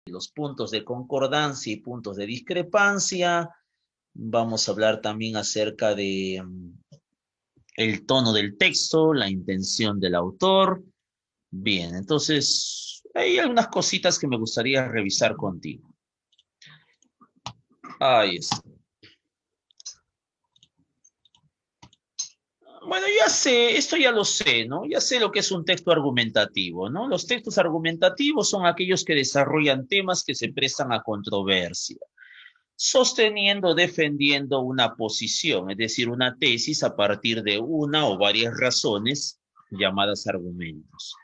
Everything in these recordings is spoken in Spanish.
los puntos de concordancia y puntos de discrepancia. Vamos a hablar también acerca de el tono del texto, la intención del autor. Bien, entonces hay algunas cositas que me gustaría revisar contigo. Ahí está. Bueno, ya sé, esto ya lo sé, ¿no? Ya sé lo que es un texto argumentativo, ¿no? Los textos argumentativos son aquellos que desarrollan temas que se prestan a controversia, sosteniendo, defendiendo una posición, es decir, una tesis a partir de una o varias razones llamadas argumentos.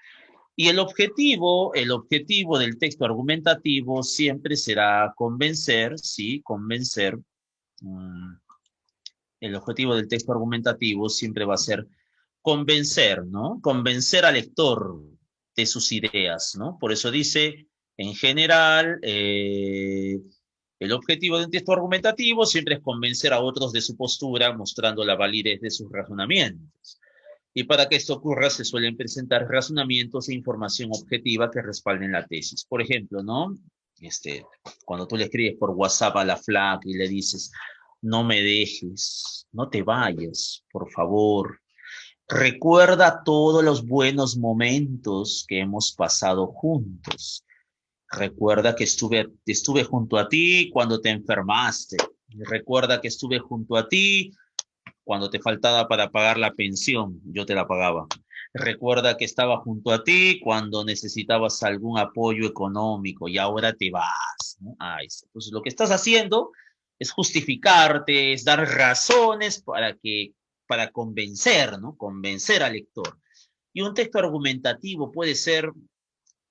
Y el objetivo del texto argumentativo siempre será convencer, sí, convencer. mmm, el objetivo del texto argumentativo siempre va a ser convencer, ¿no? Convencer al lector de sus ideas, ¿no? Por eso dice, en general, el objetivo de un texto argumentativo siempre es convencer a otros de su postura, mostrando la validez de sus razonamientos. Y para que esto ocurra, se suelen presentar razonamientos e información objetiva que respalden la tesis. Por ejemplo, ¿no? Cuando tú le escribes por WhatsApp a la flaca y le dices, no me dejes, no te vayas, por favor. Recuerda todos los buenos momentos que hemos pasado juntos. Recuerda que estuve junto a ti cuando te enfermaste. Recuerda que estuve junto a ti cuando te faltaba para pagar la pensión. Yo te la pagaba. Recuerda que estaba junto a ti cuando necesitabas algún apoyo económico y ahora te vas, ¿no? Entonces, lo que estás haciendo es justificarte, es dar razones para convencer, ¿no? Convencer al lector. Y un texto argumentativo puede ser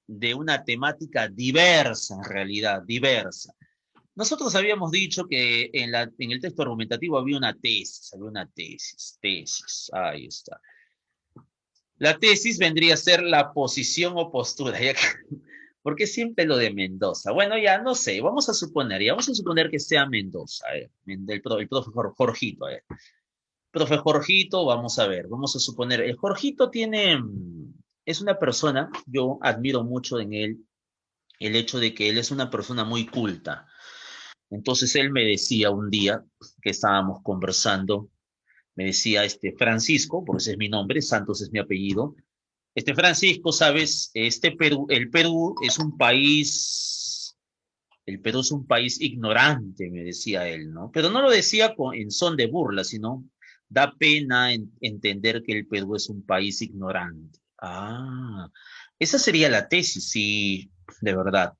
de una temática diversa, en realidad, diversa. Nosotros habíamos dicho que en el texto argumentativo había una tesis, ahí está. La tesis vendría a ser la posición o postura, ¿ya? ¿Por qué siempre lo de Mendoza? Bueno, ya no sé, vamos a suponer que sea Mendoza, el profe Jorgito, a ver. Profe Jorgito, vamos a ver, vamos a suponer, el Jorgito es una persona, yo admiro mucho en él el hecho de que él es una persona muy culta. Entonces él me decía un día que estábamos conversando, me decía, Francisco, porque ese es mi nombre, Santos es mi apellido. Francisco, sabes, el Perú es un país ignorante, me decía él, ¿no? Pero no lo decía en son de burla, sino da pena entender que el Perú es un país ignorante. Esa sería la tesis, sí, de verdad.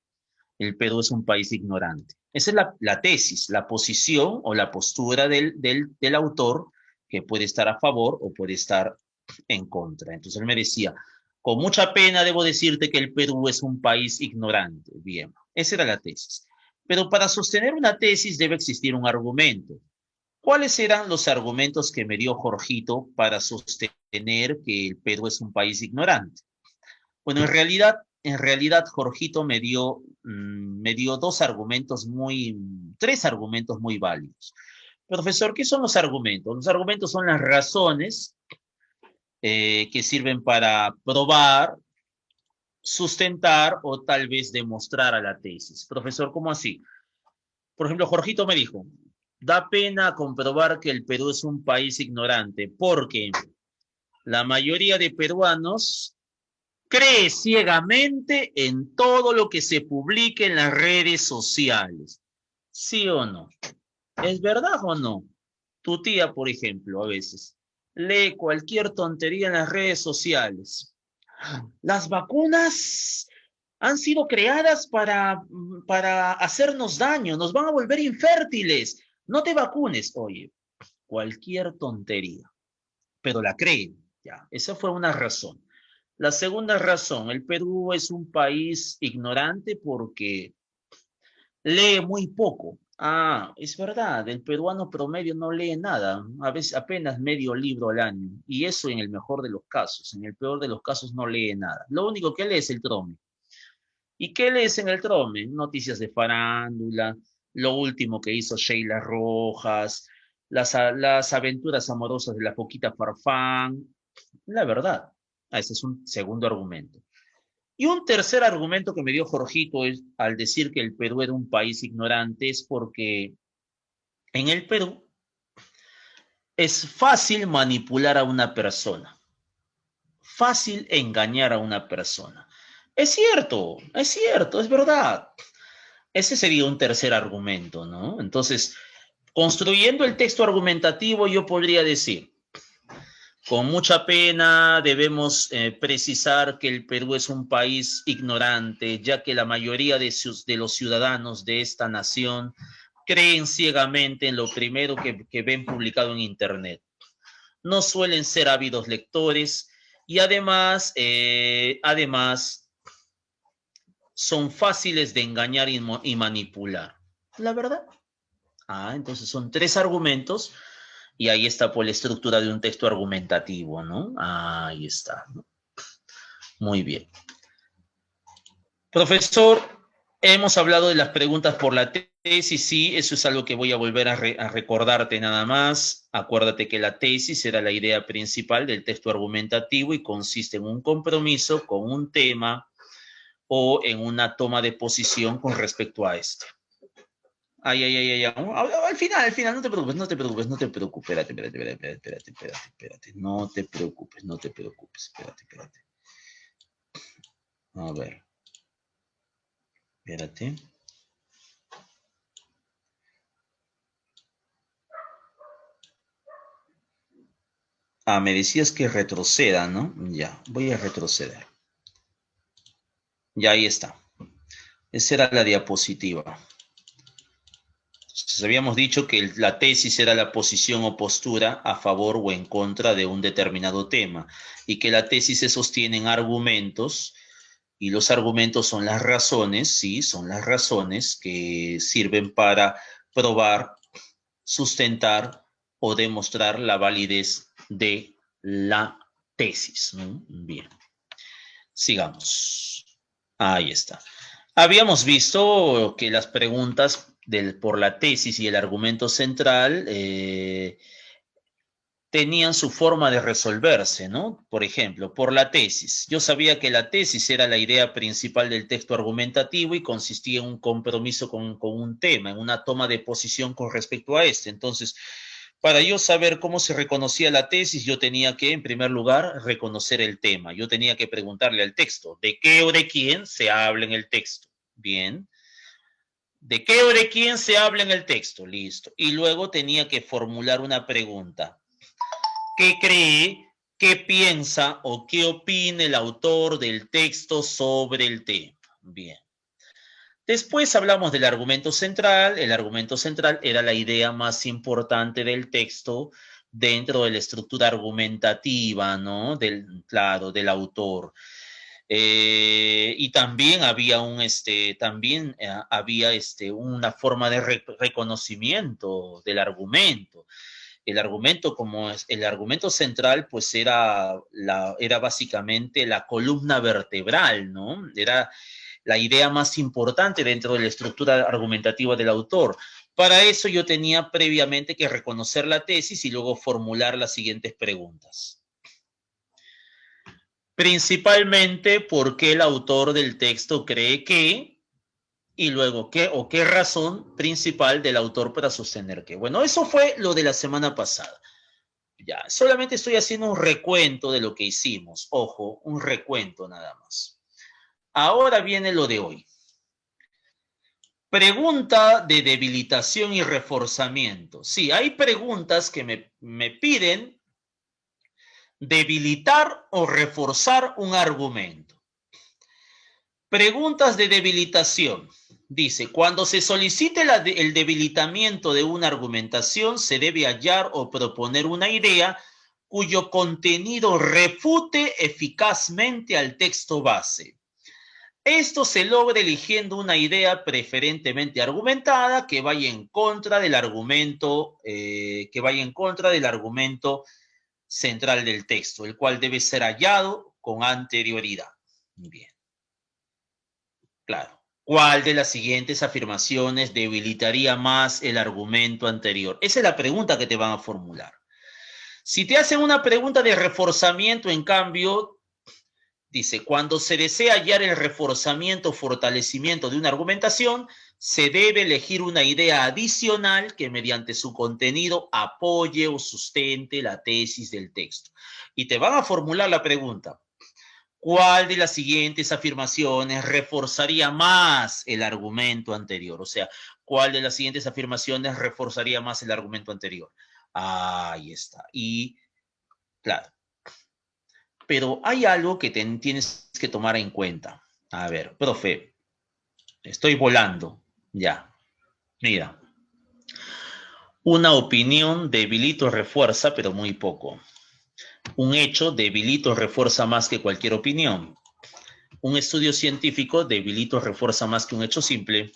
El Perú es un país ignorante. Esa es la tesis, la posición o la postura del autor que puede estar a favor o puede estar en contra. Entonces él me decía, con mucha pena debo decirte que el Perú es un país ignorante. Bien, esa era la tesis. Pero para sostener una tesis debe existir un argumento. ¿Cuáles eran los argumentos que me dio Jorgito para sostener que el Perú es un país ignorante? Bueno, en realidad, Jorgito me dio tres argumentos muy válidos. Profesor, ¿qué son los argumentos? Los argumentos son las razones que sirven para probar, sustentar o tal vez demostrar a la tesis. Profesor, ¿cómo así? Por ejemplo, Jorgito me dijo, da pena comprobar que el Perú es un país ignorante porque la mayoría de peruanos cree ciegamente en todo lo que se publique en las redes sociales. ¿Sí o no? ¿Es verdad o no? Tu tía, por ejemplo, a veces lee cualquier tontería en las redes sociales. Las vacunas han sido creadas para hacernos daño, nos van a volver infértiles. No te vacunes, oye, cualquier tontería, pero la creen. Ya, esa fue una razón. La segunda razón, el Perú es un país ignorante porque lee muy poco. Es verdad, el peruano promedio no lee nada, a veces apenas medio libro al año, y eso en el mejor de los casos. En el peor de los casos no lee nada. Lo único que lee es el Trome. ¿Y qué lees en el Trome? Noticias de farándula, lo último que hizo Sheila Rojas, las aventuras amorosas de la Foquita Farfán. La verdad, ese es un segundo argumento. Y un tercer argumento que me dio Jorgito es, al decir que el Perú era un país ignorante, es porque en el Perú es fácil manipular a una persona, fácil engañar a una persona. Es cierto, es verdad. Ese sería un tercer argumento, ¿no? Entonces, construyendo el texto argumentativo, yo podría decir, con mucha pena debemos precisar que el Perú es un país ignorante, ya que la mayoría de los ciudadanos de esta nación creen ciegamente en lo primero que ven publicado en Internet. No suelen ser ávidos lectores y además son fáciles de engañar y manipular. ¿La verdad? Entonces son tres argumentos y ahí está por la estructura de un texto argumentativo, ¿no? Ahí está, ¿no? Muy bien. Profesor, hemos hablado de las preguntas por la tesis, sí, eso es algo que voy a volver a recordarte nada más. Acuérdate que la tesis era la idea principal del texto argumentativo y consiste en un compromiso con un tema o en una toma de posición con respecto a este. Al final, no te preocupes, no te preocupes, no te preocupes. Espérate. No te preocupes, no te preocupes. Espérate. A ver. Espérate. Me decías que retroceda, ¿no? Ya, voy a retroceder. Ya, ahí está. Esa era la diapositiva. Entonces, habíamos dicho que la tesis era la posición o postura a favor o en contra de un determinado tema y que la tesis se sostiene en argumentos y los argumentos son las razones, sí, son las razones que sirven para probar, sustentar o demostrar la validez de la tesis, ¿no? Bien, sigamos. Ahí está. Habíamos visto que las preguntas por la tesis y el argumento central tenían su forma de resolverse, ¿no? Por ejemplo, por la tesis. Yo sabía que la tesis era la idea principal del texto argumentativo y consistía en un compromiso con un tema, en una toma de posición con respecto a este. Entonces, para yo saber cómo se reconocía la tesis, yo tenía que, en primer lugar, reconocer el tema. Yo tenía que preguntarle al texto, ¿de qué o de quién se habla en el texto? Bien. ¿De qué o de quién se habla en el texto? Listo. Y luego tenía que formular una pregunta. ¿Qué cree, qué piensa o qué opina el autor del texto sobre el tema? Bien. Después hablamos del argumento central. El argumento central era la idea más importante del texto dentro de la estructura argumentativa, ¿no? Claro, del autor. Y también había una forma de reconocimiento del argumento. El argumento central, pues era básicamente la columna vertebral, ¿no? Era la idea más importante dentro de la estructura argumentativa del autor. Para eso yo tenía previamente que reconocer la tesis y luego formular las siguientes preguntas. Principalmente, ¿por qué el autor del texto cree que? Y luego, ¿qué razón principal del autor para sostener que? Bueno, eso fue lo de la semana pasada. Ya, solamente estoy haciendo un recuento de lo que hicimos. Ojo, un recuento nada más. Ahora viene lo de hoy. Pregunta de debilitación y reforzamiento. Sí, hay preguntas que me piden debilitar o reforzar un argumento. Preguntas de debilitación. Dice, cuando se solicite el debilitamiento de una argumentación, se debe hallar o proponer una idea cuyo contenido refute eficazmente al texto base. Esto se logra eligiendo una idea preferentemente argumentada que vaya en contra del argumento, central del texto, el cual debe ser hallado con anterioridad. Bien. Claro. ¿Cuál de las siguientes afirmaciones debilitaría más el argumento anterior? Esa es la pregunta que te van a formular. Si te hacen una pregunta de reforzamiento, en cambio, Dice, cuando se desea hallar el reforzamiento o fortalecimiento de una argumentación, se debe elegir una idea adicional que mediante su contenido apoye o sustente la tesis del texto. Y te van a formular la pregunta, ¿cuál de las siguientes afirmaciones reforzaría más el argumento anterior? O sea, ¿cuál de las siguientes afirmaciones reforzaría más el argumento anterior? Ahí está. Y, claro, pero hay algo que tienes que tomar en cuenta. A ver, profe, estoy volando. Ya, mira. Una opinión debilita o refuerza, pero muy poco. Un hecho debilita o refuerza más que cualquier opinión. Un estudio científico debilita o refuerza más que un hecho simple.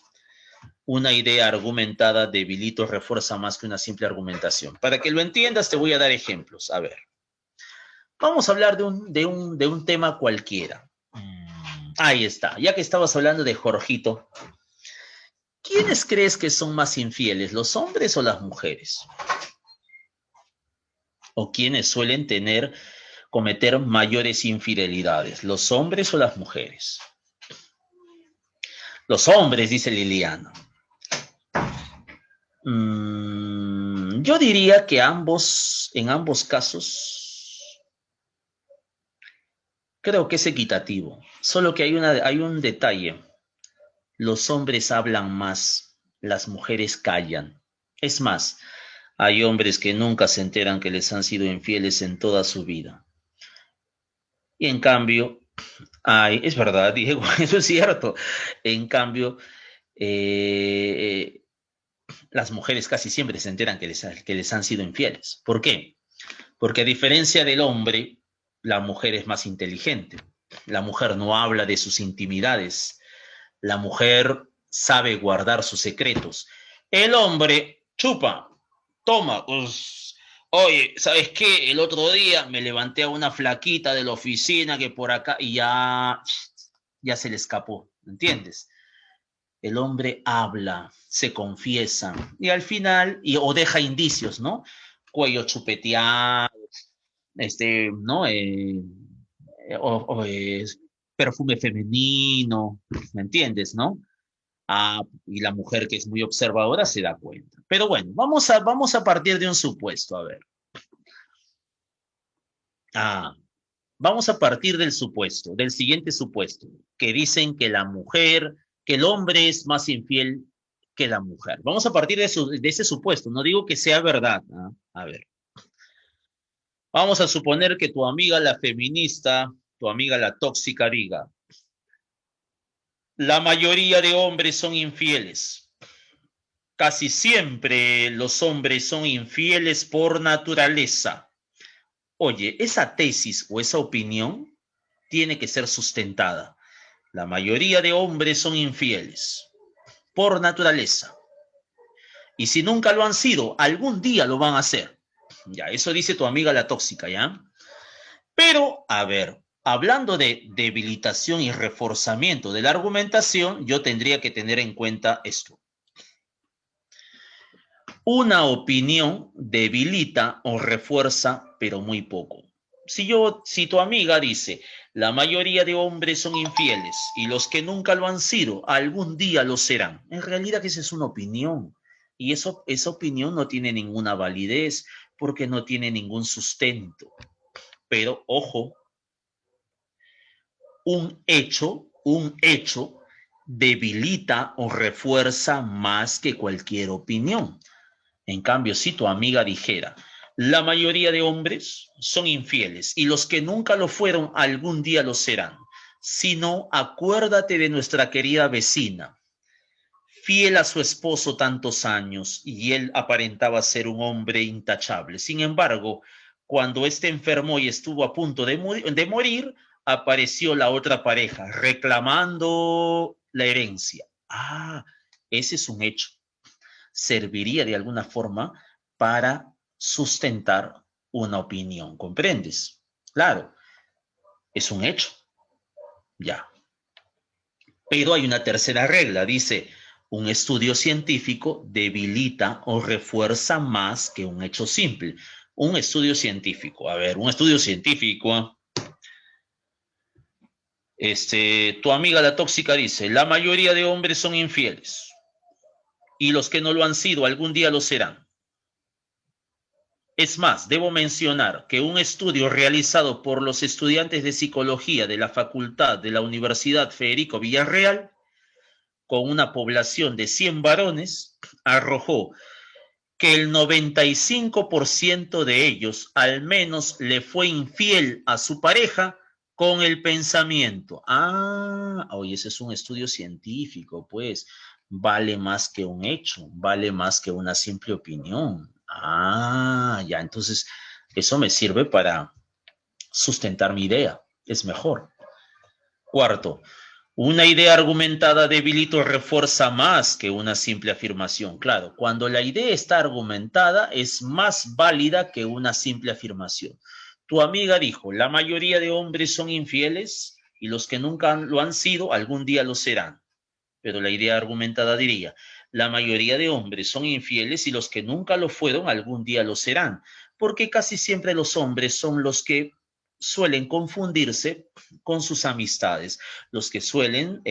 Una idea argumentada debilita o refuerza más que una simple argumentación. Para que lo entiendas, te voy a dar ejemplos. A ver. Vamos a hablar de un tema cualquiera. Ahí está. Ya que estabas hablando de Jorgito, ¿quiénes crees que son más infieles, los hombres o las mujeres? ¿O quiénes suelen cometer mayores infidelidades, los hombres o las mujeres? Los hombres, dice Liliana. Yo diría que en ambos casos, creo que es equitativo. Solo que hay un detalle. Los hombres hablan más, las mujeres callan. Es más, hay hombres que nunca se enteran que les han sido infieles en toda su vida. Y en cambio, es verdad, Diego, eso es cierto. En cambio, eh, las mujeres casi siempre se enteran que les han sido infieles. ¿Por qué? Porque a diferencia del hombre, la mujer es más inteligente. La mujer no habla de sus intimidades. La mujer sabe guardar sus secretos. El hombre chupa, toma, pues, oye, ¿sabes qué? El otro día me levanté a una flaquita de la oficina que por acá y ya se le escapó, ¿entiendes? El hombre habla, se confiesa y al final, o deja indicios, ¿no? Cuello chupeteado, ¿no? Perfume femenino, ¿me entiendes, no? Y la mujer que es muy observadora se da cuenta. Pero bueno, vamos a partir de un supuesto, a ver. Ah, vamos a partir del supuesto, del siguiente supuesto, que dicen que que el hombre es más infiel que la mujer. Vamos a partir de ese supuesto, no digo que sea verdad. A ver, vamos a suponer que tu amiga la feminista, tu amiga la tóxica diga, la mayoría de hombres son infieles. Casi siempre los hombres son infieles por naturaleza. Oye, esa tesis o esa opinión tiene que ser sustentada. La mayoría de hombres son infieles por naturaleza. Y si nunca lo han sido, algún día lo van a hacer. Ya, eso dice tu amiga la tóxica, ¿ya? Pero, a ver, hablando de debilitación y reforzamiento de la argumentación, yo tendría que tener en cuenta esto. Una opinión debilita o refuerza, pero muy poco. Si tu amiga dice, la mayoría de hombres son infieles y los que nunca lo han sido, algún día lo serán. En realidad esa es una opinión y esa opinión no tiene ninguna validez porque no tiene ningún sustento. Pero, ojo, un hecho debilita o refuerza más que cualquier opinión. En cambio, si tu amiga dijera, la mayoría de hombres son infieles y los que nunca lo fueron algún día lo serán. Si no, acuérdate de nuestra querida vecina, fiel a su esposo tantos años y él aparentaba ser un hombre intachable. Sin embargo, cuando éste enfermó y estuvo a punto de morir, apareció la otra pareja reclamando la herencia. Ese es un hecho. Serviría de alguna forma para sustentar una opinión, ¿comprendes? Claro, es un hecho, ya. Pero hay una tercera regla, dice, un estudio científico debilita o refuerza más que un hecho simple. Un estudio científico, a ver, un estudio científico Tu amiga la tóxica dice, la mayoría de hombres son infieles y los que no lo han sido algún día lo serán. Es más, debo mencionar que un estudio realizado por los estudiantes de psicología de la Facultad de la Universidad Federico Villarreal, con una población de 100 varones, arrojó que el 95% de ellos al menos le fue infiel a su pareja con el pensamiento. Ah, oye, ese es un estudio científico, pues vale más que un hecho, vale más que una simple opinión. Ah, ya, entonces eso me sirve para sustentar mi idea, es mejor. Cuarto, una idea argumentada debilita o refuerza más que una simple afirmación. Claro, cuando la idea está argumentada es más válida que una simple afirmación. Tu amiga dijo, la mayoría de hombres son infieles y los que nunca lo han sido algún día lo serán. Pero la idea argumentada diría, la mayoría de hombres son infieles y los que nunca lo fueron algún día lo serán, porque casi siempre los hombres son los que suelen confundirse con sus amistades, los que suelen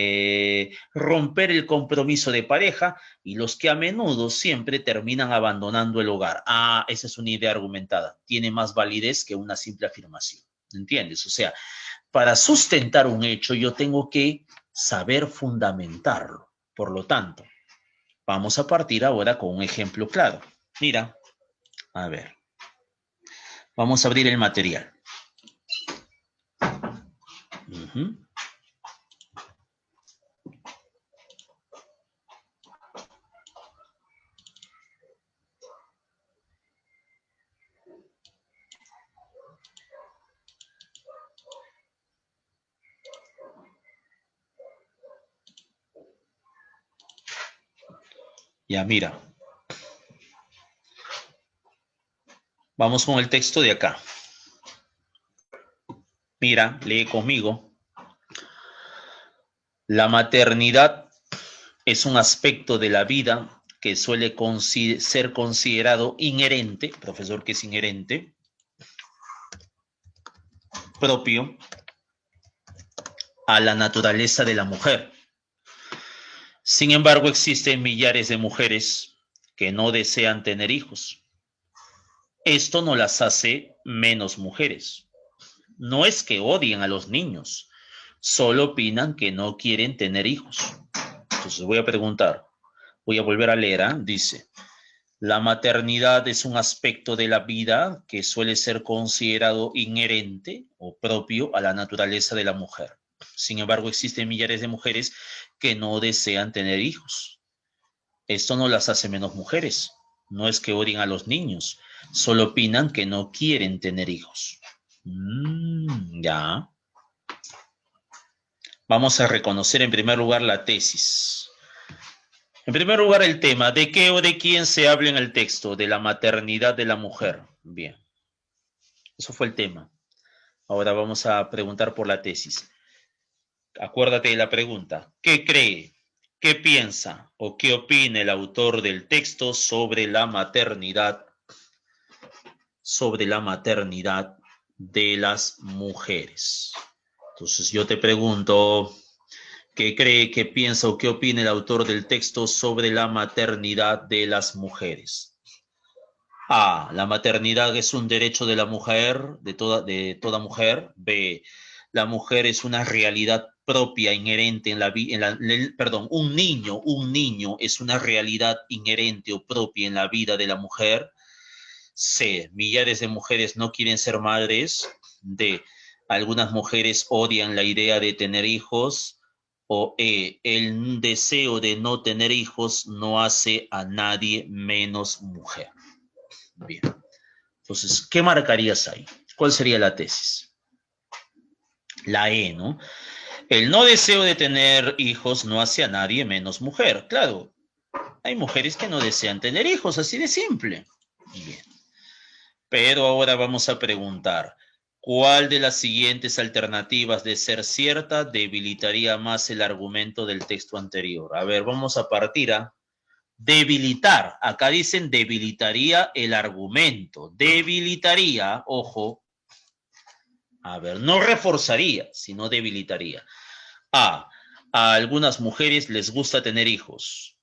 romper el compromiso de pareja y los que a menudo siempre terminan abandonando el hogar. Ah, esa es una idea argumentada, tiene más validez que una simple afirmación, ¿entiendes? O sea, para sustentar un hecho yo tengo que saber fundamentarlo. Por lo tanto, vamos a partir ahora con un ejemplo claro. Mira, a ver, vamos a abrir el material. Uh-huh. Ya, mira. Vamos con el texto de acá. Mira, lee conmigo. La maternidad es un aspecto de la vida que suele ser considerado inherente, profesor, que es inherente, propio a la naturaleza de la mujer. Sin embargo, existen millares de mujeres que no desean tener hijos. Esto no las hace menos mujeres. No es que odien a los niños, solo opinan que no quieren tener hijos. Entonces voy a preguntar, voy a volver a leer, ¿eh? Dice, la maternidad es un aspecto de la vida que suele ser considerado inherente o propio a la naturaleza de la mujer. Sin embargo, existen millares de mujeres que no desean tener hijos. Esto no las hace menos mujeres. No es que odien a los niños, solo opinan que no quieren tener hijos. Ya. Vamos a reconocer en primer lugar la tesis. En primer lugar, el tema, ¿de qué o de quién se habla en el texto? De la maternidad de la mujer. Bien, eso fue el tema. Ahora vamos a preguntar por la tesis. Acuérdate de la pregunta. ¿Qué cree, qué piensa o qué opina el autor del texto sobre la maternidad de las mujeres? Entonces yo te pregunto, ¿qué cree, qué piensa o qué opina el autor del texto sobre la maternidad de las mujeres? A, la maternidad es un derecho de la mujer, de toda mujer. B, la mujer es una realidad propia, inherente en la vida, perdón, un niño es una realidad inherente o propia en la vida de la mujer. C, millares de mujeres no quieren ser madres. D, algunas mujeres odian la idea de tener hijos. O E, el deseo de no tener hijos no hace a nadie menos mujer. Bien. Entonces, ¿qué marcarías ahí? ¿Cuál sería la tesis? La E, ¿no? El no deseo de tener hijos no hace a nadie menos mujer. Claro, hay mujeres que no desean tener hijos, así de simple. Bien. Pero ahora vamos a preguntar, ¿cuál de las siguientes alternativas de ser cierta debilitaría más el argumento del texto anterior? A ver, vamos a partir a debilitar. Acá dicen debilitaría el argumento. Debilitaría, ojo. A ver, no reforzaría, sino debilitaría. A. A algunas mujeres les gusta tener hijos.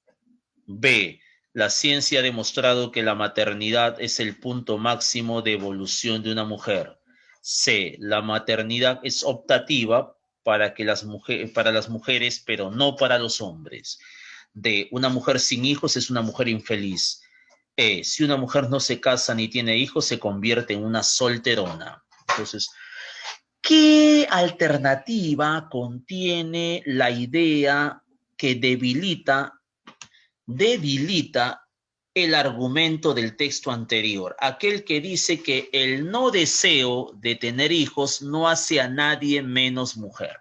B. La ciencia ha demostrado que la maternidad es el punto máximo de evolución de una mujer. C. La maternidad es optativa para las mujeres, pero no para los hombres. D. Una mujer sin hijos es una mujer infeliz. E. Si una mujer no se casa ni tiene hijos, se convierte en una solterona. Entonces, ¿qué alternativa contiene la idea que debilita el argumento del texto anterior? Aquel que dice que el no deseo de tener hijos no hace a nadie menos mujer.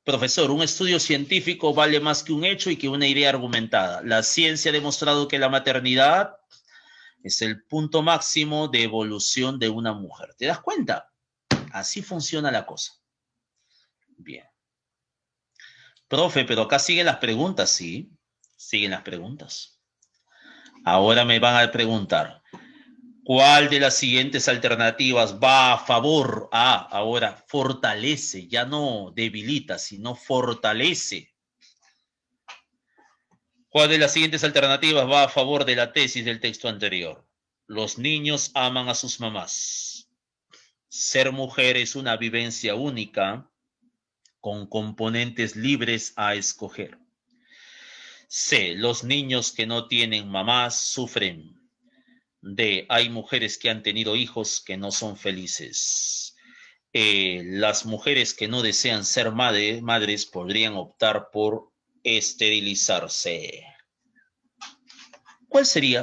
Profesor, un estudio científico vale más que un hecho y que una idea argumentada. La ciencia ha demostrado que la maternidad es el punto máximo de evolución de una mujer. ¿Te das cuenta? Así funciona la cosa. Bien. Profe, pero acá siguen las preguntas, ¿sí? Siguen las preguntas. Ahora me van a preguntar, ¿cuál de las siguientes alternativas va a favor? Ahora fortalece, ya no debilita, sino fortalece. ¿Cuál de las siguientes alternativas va a favor de la tesis del texto anterior? Los niños aman a sus mamás. Ser mujer es una vivencia única con componentes libres a escoger. C. Los niños que no tienen mamás sufren. D. Hay mujeres que han tenido hijos que no son felices. Las mujeres que no desean ser madres podrían optar por esterilizarse. ¿Cuál sería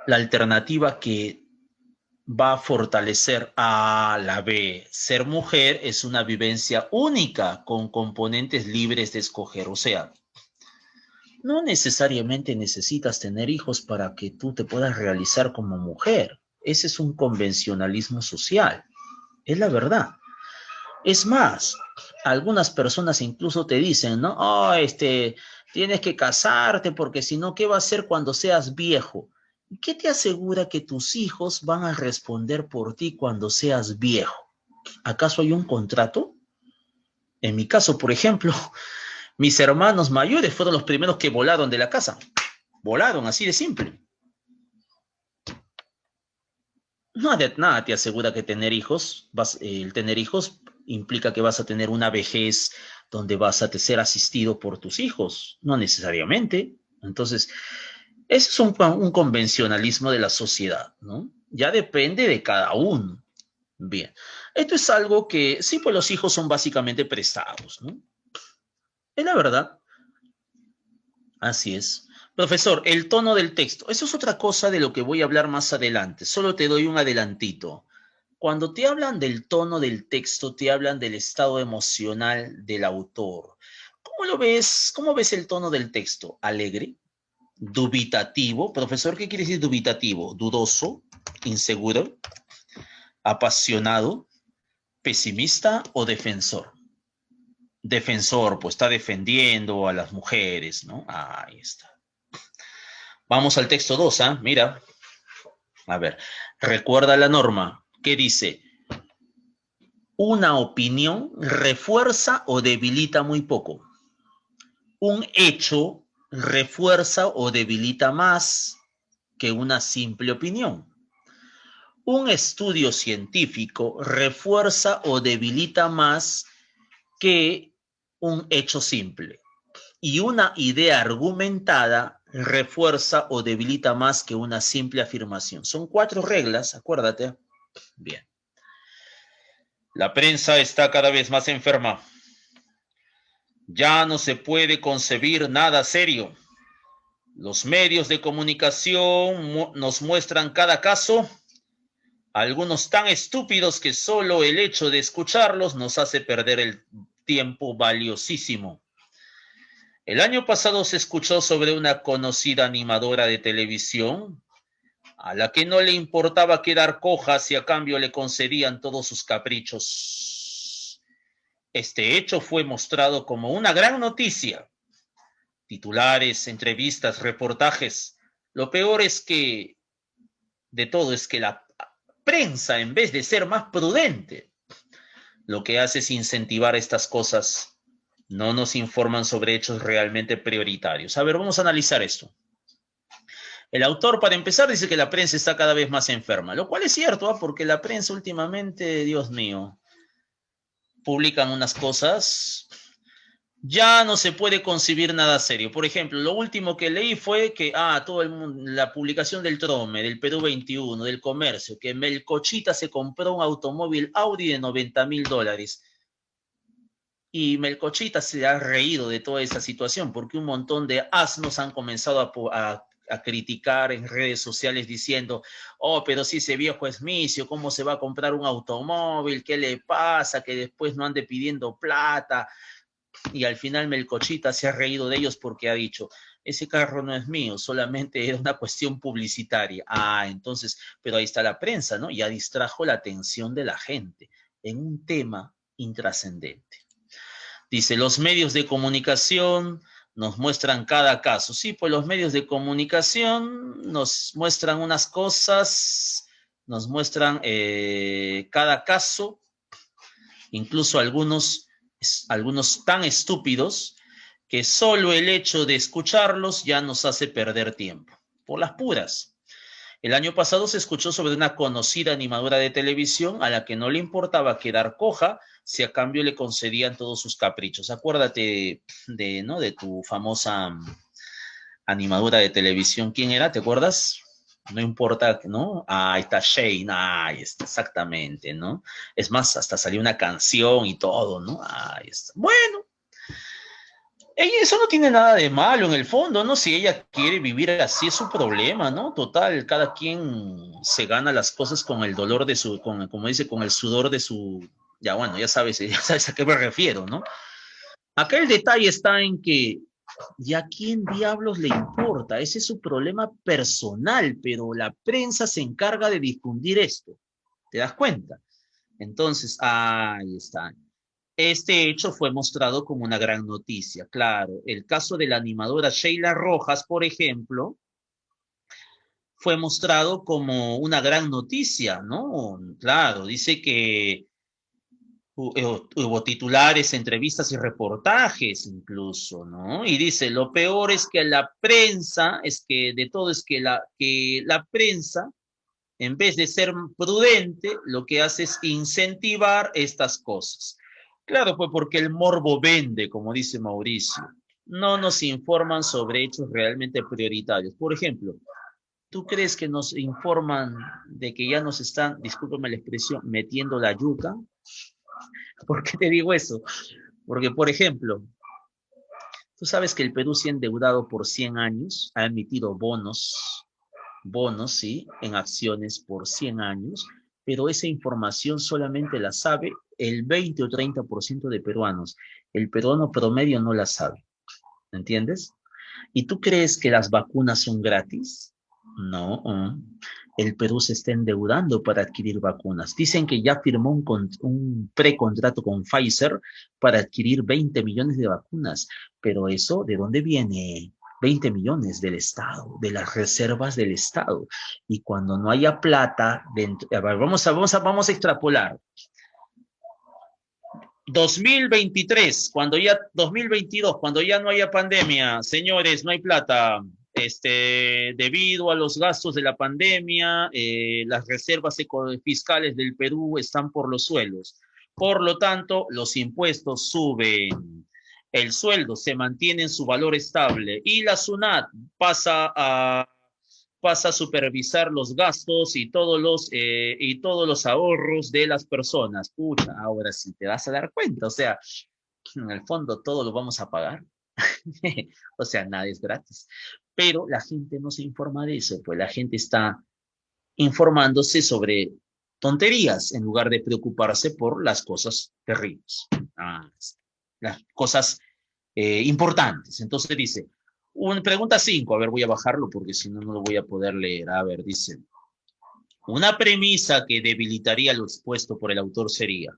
la alternativa que va a fortalecer a la B? Ser mujer es una vivencia única con componentes libres de escoger. O sea, no necesariamente necesitas tener hijos para que tú te puedas realizar como mujer. Ese es un convencionalismo social. Es la verdad. Es más, algunas personas incluso te dicen, ¿no? Oh, tienes que casarte porque si no, ¿qué va a hacer cuando seas viejo? ¿Qué te asegura que tus hijos van a responder por ti cuando seas viejo? ¿Acaso hay un contrato? En mi caso, por ejemplo, mis hermanos mayores fueron los primeros que volaron de la casa. Volaron, así de simple. Nada te asegura que el tener hijos implica que vas a tener una vejez donde vas a ser asistido por tus hijos. No necesariamente. Entonces, eso es un convencionalismo de la sociedad, ¿no? Ya depende de cada uno. Bien. Esto es algo que, sí, pues los hijos son básicamente prestados, ¿no? Es la verdad. Así es. Profesor, el tono del texto. Eso es otra cosa de lo que voy a hablar más adelante. Solo te doy un adelantito. Cuando te hablan del tono del texto, te hablan del estado emocional del autor. ¿Cómo lo ves? ¿Cómo ves el tono del texto? ¿Alegre? ¿Dubitativo? Profesor, ¿qué quiere decir dubitativo? ¿Dudoso? ¿Inseguro? ¿Apasionado? ¿Pesimista o defensor? Defensor, pues está defendiendo a las mujeres, ¿no? Ahí está. Vamos al texto 2, ¿ah? Mira. A ver, recuerda la norma. ¿Qué dice? Una opinión refuerza o debilita muy poco. Un hecho refuerza o debilita más que una simple opinión. Un estudio científico refuerza o debilita más que un hecho simple. Y una idea argumentada refuerza o debilita más que una simple afirmación. Son 4 reglas, acuérdate. Bien. La prensa está cada vez más enferma. Ya no se puede concebir nada serio. Los medios de comunicación nos muestran cada caso, algunos tan estúpidos que solo el hecho de escucharlos nos hace perder el tiempo valiosísimo. El año pasado se escuchó sobre una conocida animadora de televisión a la que no le importaba quedar coja si a cambio le concedían todos sus caprichos. Este hecho fue mostrado como una gran noticia. Titulares, entrevistas, reportajes. Lo peor de todo es que la prensa, en vez de ser más prudente, lo que hace es incentivar estas cosas. No nos informan sobre hechos realmente prioritarios. A ver, vamos a analizar esto. El autor, para empezar, dice que la prensa está cada vez más enferma, lo cual es cierto, ¿eh? Porque la prensa últimamente, Dios mío, publican unas cosas, ya no se puede concebir nada serio. Por ejemplo, lo último que leí fue que, todo el mundo, la publicación del Trome, del Perú 21, del Comercio, que Melcochita se compró un automóvil Audi de $90.000. Y Melcochita se ha reído de toda esa situación porque un montón de asnos han comenzado a criticar en redes sociales diciendo, oh, pero si ese viejo es misio, ¿cómo se va a comprar un automóvil? ¿Qué le pasa? Que después no ande pidiendo plata. Y al final Melcochita se ha reído de ellos porque ha dicho, ese carro no es mío, solamente era una cuestión publicitaria. Entonces, pero ahí está la prensa, ¿no? Ya distrajo la atención de la gente en un tema intrascendente. Dice, los medios de comunicación nos muestran cada caso. Sí, pues los medios de comunicación nos muestran unas cosas, nos muestran cada caso, incluso algunos tan estúpidos que solo el hecho de escucharlos ya nos hace perder tiempo, por las puras. El año pasado se escuchó sobre una conocida animadora de televisión a la que no le importaba quedar coja si a cambio le concedían todos sus caprichos. Acuérdate ¿no? de tu famosa animadora de televisión. ¿Quién era? ¿Te acuerdas? No importa, ¿no? Ahí está Shane, ahí está, exactamente, ¿no? Es más, hasta salió una canción y todo, ¿no? Ahí está. Bueno, eso no tiene nada de malo en el fondo, ¿no? Si ella quiere vivir así es su problema, ¿no? Total, cada quien se gana las cosas con el dolor de como dice, con el sudor de su, ya bueno, ya sabes a qué me refiero, ¿no? Acá el detalle está en que, ¿y a quién diablos le importa? Ese es su problema personal, pero la prensa se encarga de difundir esto. ¿Te das cuenta? Entonces, ahí está. Este hecho fue mostrado como una gran noticia, claro. El caso de la animadora Sheila Rojas, por ejemplo, fue mostrado como una gran noticia, ¿no? Claro, dice que hubo titulares, entrevistas y reportajes incluso, ¿no? Y dice, lo peor es que la prensa, es que de todo es que la prensa, en vez de ser prudente, lo que hace es incentivar estas cosas. Claro, pues porque el morbo vende, como dice Mauricio. No nos informan sobre hechos realmente prioritarios. Por ejemplo, ¿tú crees que nos informan de que ya nos están, discúlpame la expresión, metiendo la yuca? ¿Por qué te digo eso? Porque, por ejemplo, tú sabes que el Perú se ha endeudado por 100 años, ha emitido bonos, sí, en acciones por 100 años, pero esa información solamente la sabe el 20 o 30% de peruanos. El peruano promedio no la sabe, ¿entiendes? ¿Y tú crees que las vacunas son gratis? No. El Perú se está endeudando para adquirir vacunas. Dicen que ya firmó un precontrato con Pfizer para adquirir 20 millones de vacunas. Pero eso, ¿de dónde viene? 20 millones del Estado, de las reservas del Estado. Y cuando no haya plata, a ver, vamos a extrapolar. 2023, 2022, cuando ya no haya pandemia, señores, no hay plata. Debido a los gastos de la pandemia, las reservas fiscales del Perú están por los suelos. Por lo tanto, los impuestos suben, el sueldo se mantiene en su valor estable y la SUNAT pasa a supervisar los gastos y todos los ahorros de las personas. Pucha, ahora sí te vas a dar cuenta, o sea, en el fondo todo lo vamos a pagar. O sea, nada es gratis. Pero la gente no se informa de eso, pues la gente está informándose sobre tonterías en lugar de preocuparse por las cosas terribles, las cosas importantes. Entonces dice, pregunta 5, a ver, voy a bajarlo porque si no, no lo voy a poder leer. A ver, dice, una premisa que debilitaría lo expuesto por el autor sería,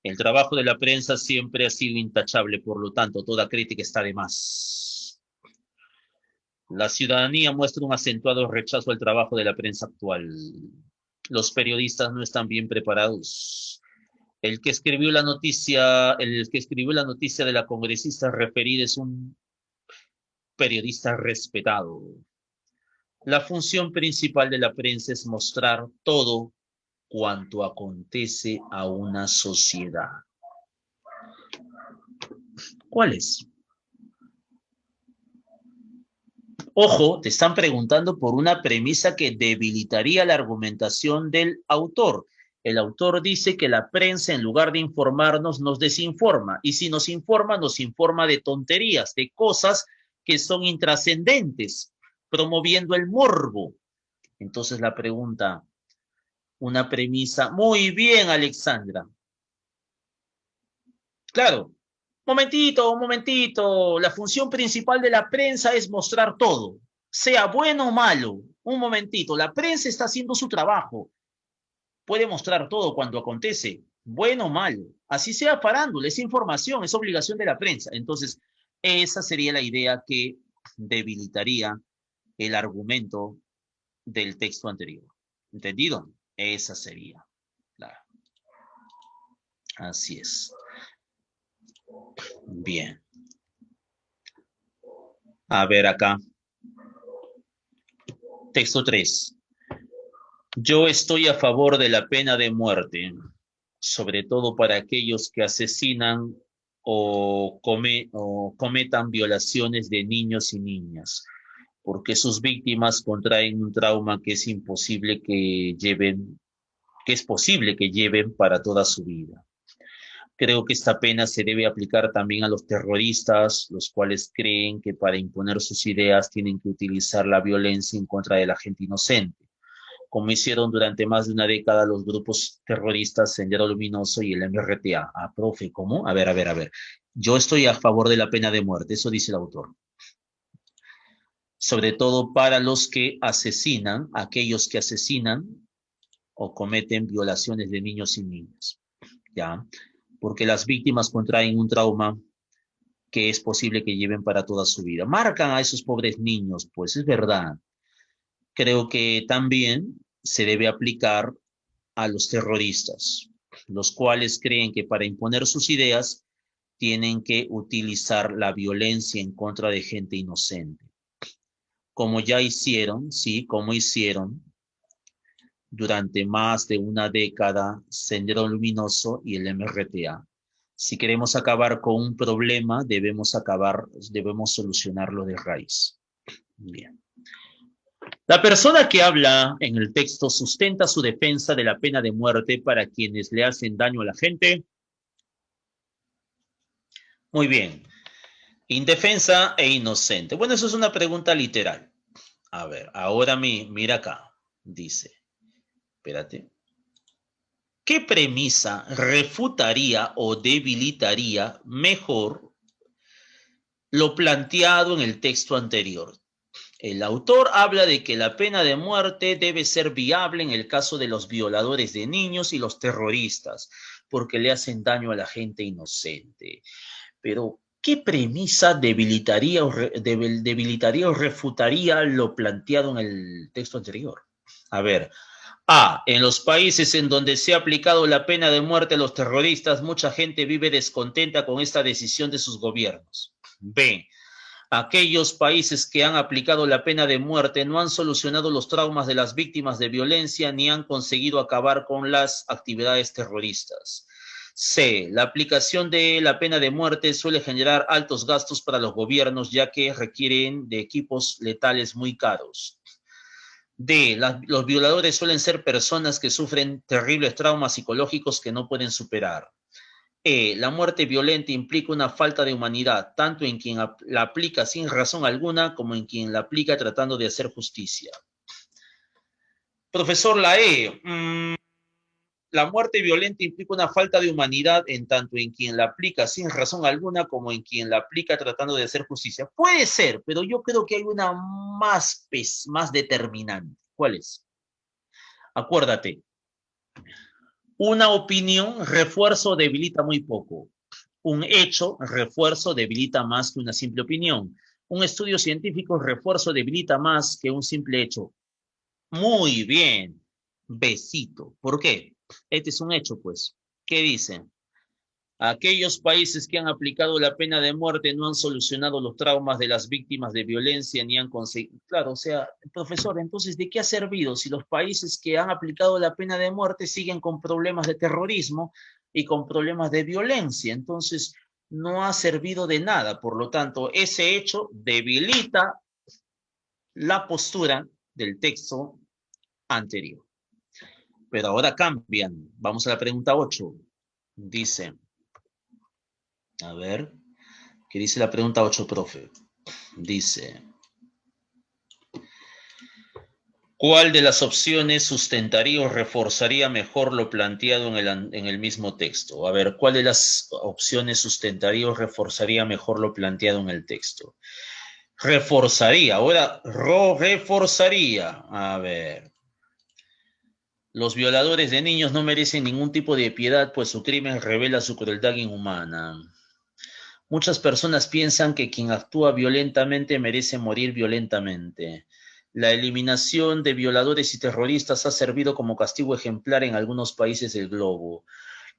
el trabajo de la prensa siempre ha sido intachable, por lo tanto, toda crítica está de más. La ciudadanía muestra un acentuado rechazo al trabajo de la prensa actual. Los periodistas no están bien preparados. El que escribió la noticia de la congresista referida es un periodista respetado. La función principal de la prensa es mostrar todo cuanto acontece a una sociedad. ¿Cuál es? Ojo, te están preguntando por una premisa que debilitaría la argumentación del autor. El autor dice que la prensa, en lugar de informarnos, nos desinforma. Y si nos informa de tonterías, de cosas que son intrascendentes, promoviendo el morbo. Entonces la pregunta, una premisa. Muy bien, Alexandra. Claro. Un momentito. La función principal de la prensa es mostrar todo, sea bueno o malo. Un momentito. La prensa está haciendo su trabajo. Puede mostrar todo cuando acontece, bueno o malo. Así sea farándula, es información, es obligación de la prensa. Entonces, esa sería la idea que debilitaría el argumento del texto anterior. ¿Entendido? Esa sería. Claro. Así es. Bien. A ver acá. Texto 3. Yo estoy a favor de la pena de muerte, sobre todo para aquellos que asesinan o cometan violaciones de niños y niñas, porque sus víctimas contraen un trauma que es imposible que lleven, que es posible que lleven para toda su vida. Creo que esta pena se debe aplicar también a los terroristas, los cuales creen que para imponer sus ideas tienen que utilizar la violencia en contra de la gente inocente, como hicieron durante más de una década los grupos terroristas Sendero Luminoso y el MRTA. Ah, profe, ¿cómo? A ver. Yo estoy a favor de la pena de muerte, eso dice el autor. Sobre todo para los que asesinan, aquellos que asesinan o cometen violaciones de niños y niñas. ¿Ya? Porque las víctimas contraen un trauma que es posible que lleven para toda su vida. Marcan a esos pobres niños, pues es verdad. Creo que también se debe aplicar a los terroristas, los cuales creen que para imponer sus ideas tienen que utilizar la violencia en contra de gente inocente, como ya hicieron, sí, como hicieron durante más de una década Sendero Luminoso y el MRTA. Si queremos acabar con un problema, debemos solucionarlo de raíz. Bien. La persona que habla en el texto sustenta su defensa de la pena de muerte para quienes le hacen daño a la gente. Muy bien. Indefensa e inocente. Bueno, eso es una pregunta literal. A ver, ahora mira acá. Dice, espérate. ¿Qué premisa refutaría o debilitaría mejor lo planteado en el texto anterior? El autor habla de que la pena de muerte debe ser viable en el caso de los violadores de niños y los terroristas, porque le hacen daño a la gente inocente. Pero, ¿qué premisa debilitaría o refutaría lo planteado en el texto anterior? A ver, A. En los países en donde se ha aplicado la pena de muerte a los terroristas, mucha gente vive descontenta con esta decisión de sus gobiernos. B. Aquellos países que han aplicado la pena de muerte no han solucionado los traumas de las víctimas de violencia ni han conseguido acabar con las actividades terroristas. C. La aplicación de la pena de muerte suele generar altos gastos para los gobiernos ya que requieren de equipos letales muy caros. D. Los violadores suelen ser personas que sufren terribles traumas psicológicos que no pueden superar. La muerte violenta implica una falta de humanidad, tanto en quien la aplica sin razón alguna como en quien la aplica tratando de hacer justicia. Profesor Lae, la muerte violenta implica una falta de humanidad en tanto en quien la aplica sin razón alguna como en quien la aplica tratando de hacer justicia. Puede ser, pero yo creo que hay una más determinante. ¿Cuál es? Acuérdate, una opinión refuerza o debilita muy poco. Un hecho refuerzo debilita más que una simple opinión. Un estudio científico refuerzo debilita más que un simple hecho. Muy bien. Besito. ¿Por qué? Este es un hecho, pues. ¿Qué dice? Aquellos países que han aplicado la pena de muerte no han solucionado los traumas de las víctimas de violencia ni han conseguido. Claro, o sea, profesor, entonces, ¿de qué ha servido si los países que han aplicado la pena de muerte siguen con problemas de terrorismo y con problemas de violencia? Entonces, no ha servido de nada. Por lo tanto, ese hecho debilita la postura del texto anterior. Pero ahora cambian. Vamos a la pregunta 8. Dice, a ver, ¿qué dice la pregunta 8, profe? Dice, ¿cuál de las opciones sustentaría o reforzaría mejor lo planteado en el mismo texto? A ver, ¿cuál de las opciones sustentaría o reforzaría mejor lo planteado en el texto? Reforzaría, ahora reforzaría. A ver, los violadores de niños no merecen ningún tipo de piedad, pues su crimen revela su crueldad inhumana. Muchas personas piensan que quien actúa violentamente merece morir violentamente. La eliminación de violadores y terroristas ha servido como castigo ejemplar en algunos países del globo.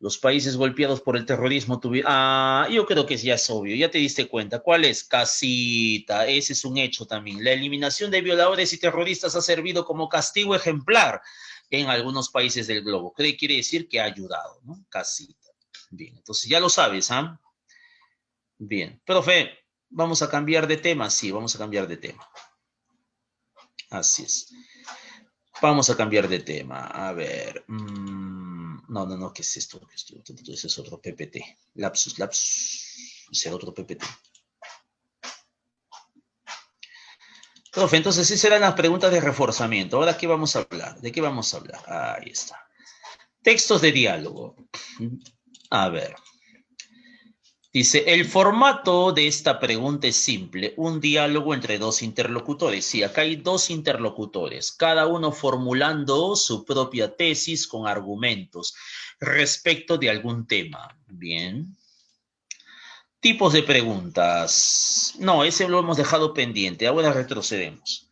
Los países golpeados por el terrorismo tuvieron... Ah, yo creo que ya es obvio, ya te diste cuenta. ¿Cuál es? Casita, ese es un hecho también. La eliminación de violadores y terroristas ha servido como castigo ejemplar en algunos países del globo. ¿Qué quiere decir? Que ha ayudado, ¿no? Casita. Bien, entonces ya lo sabes, ¿ah? Bien, profe, vamos a cambiar de tema. Sí, vamos a cambiar de tema. Así es. Vamos a cambiar de tema. A ver. No, ¿qué es esto? Ese es otro PPT. Lapsus. Ese es otro PPT. Profe, entonces sí serán las preguntas de reforzamiento. Ahora, ¿qué vamos a hablar? ¿De qué vamos a hablar? Ahí está. Textos de diálogo. A ver. Dice, el formato de esta pregunta es simple, un diálogo entre dos interlocutores. Sí, acá hay dos interlocutores, cada uno formulando su propia tesis con argumentos respecto de algún tema. Bien. Tipos de preguntas. No, ese lo hemos dejado pendiente. Ahora retrocedemos.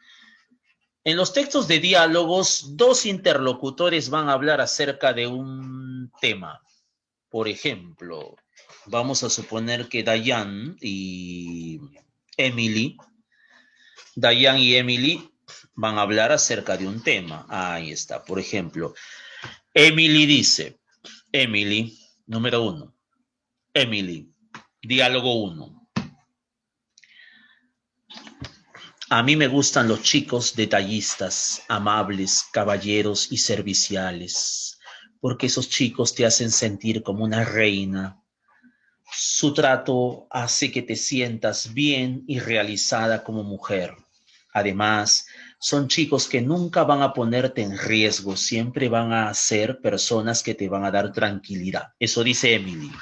En los textos de diálogos, dos interlocutores van a hablar acerca de un tema. Por ejemplo, vamos a suponer que Dayan y Emily van a hablar acerca de un tema. Ahí está. Por ejemplo, Emily dice, Emily, número 1. Emily, diálogo 1. A mí me gustan los chicos detallistas, amables, caballeros y serviciales, porque esos chicos te hacen sentir como una reina. Su trato hace que te sientas bien y realizada como mujer. Además, son chicos que nunca van a ponerte en riesgo, siempre van a ser personas que te van a dar tranquilidad. Eso dice Emily.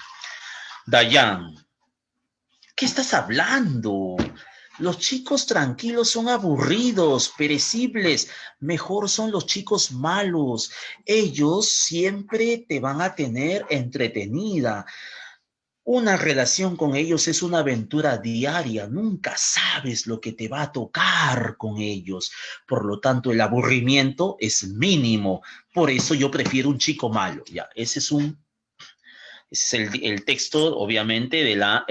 Dayan, ¿qué estás hablando? Los chicos tranquilos son aburridos, perecibles. Mejor son los chicos malos. Ellos siempre te van a tener entretenida. Una relación con ellos es una aventura diaria. Nunca sabes lo que te va a tocar con ellos. Por lo tanto, el aburrimiento es mínimo. Por eso yo prefiero un chico malo. Ya, ese es el texto, obviamente, de la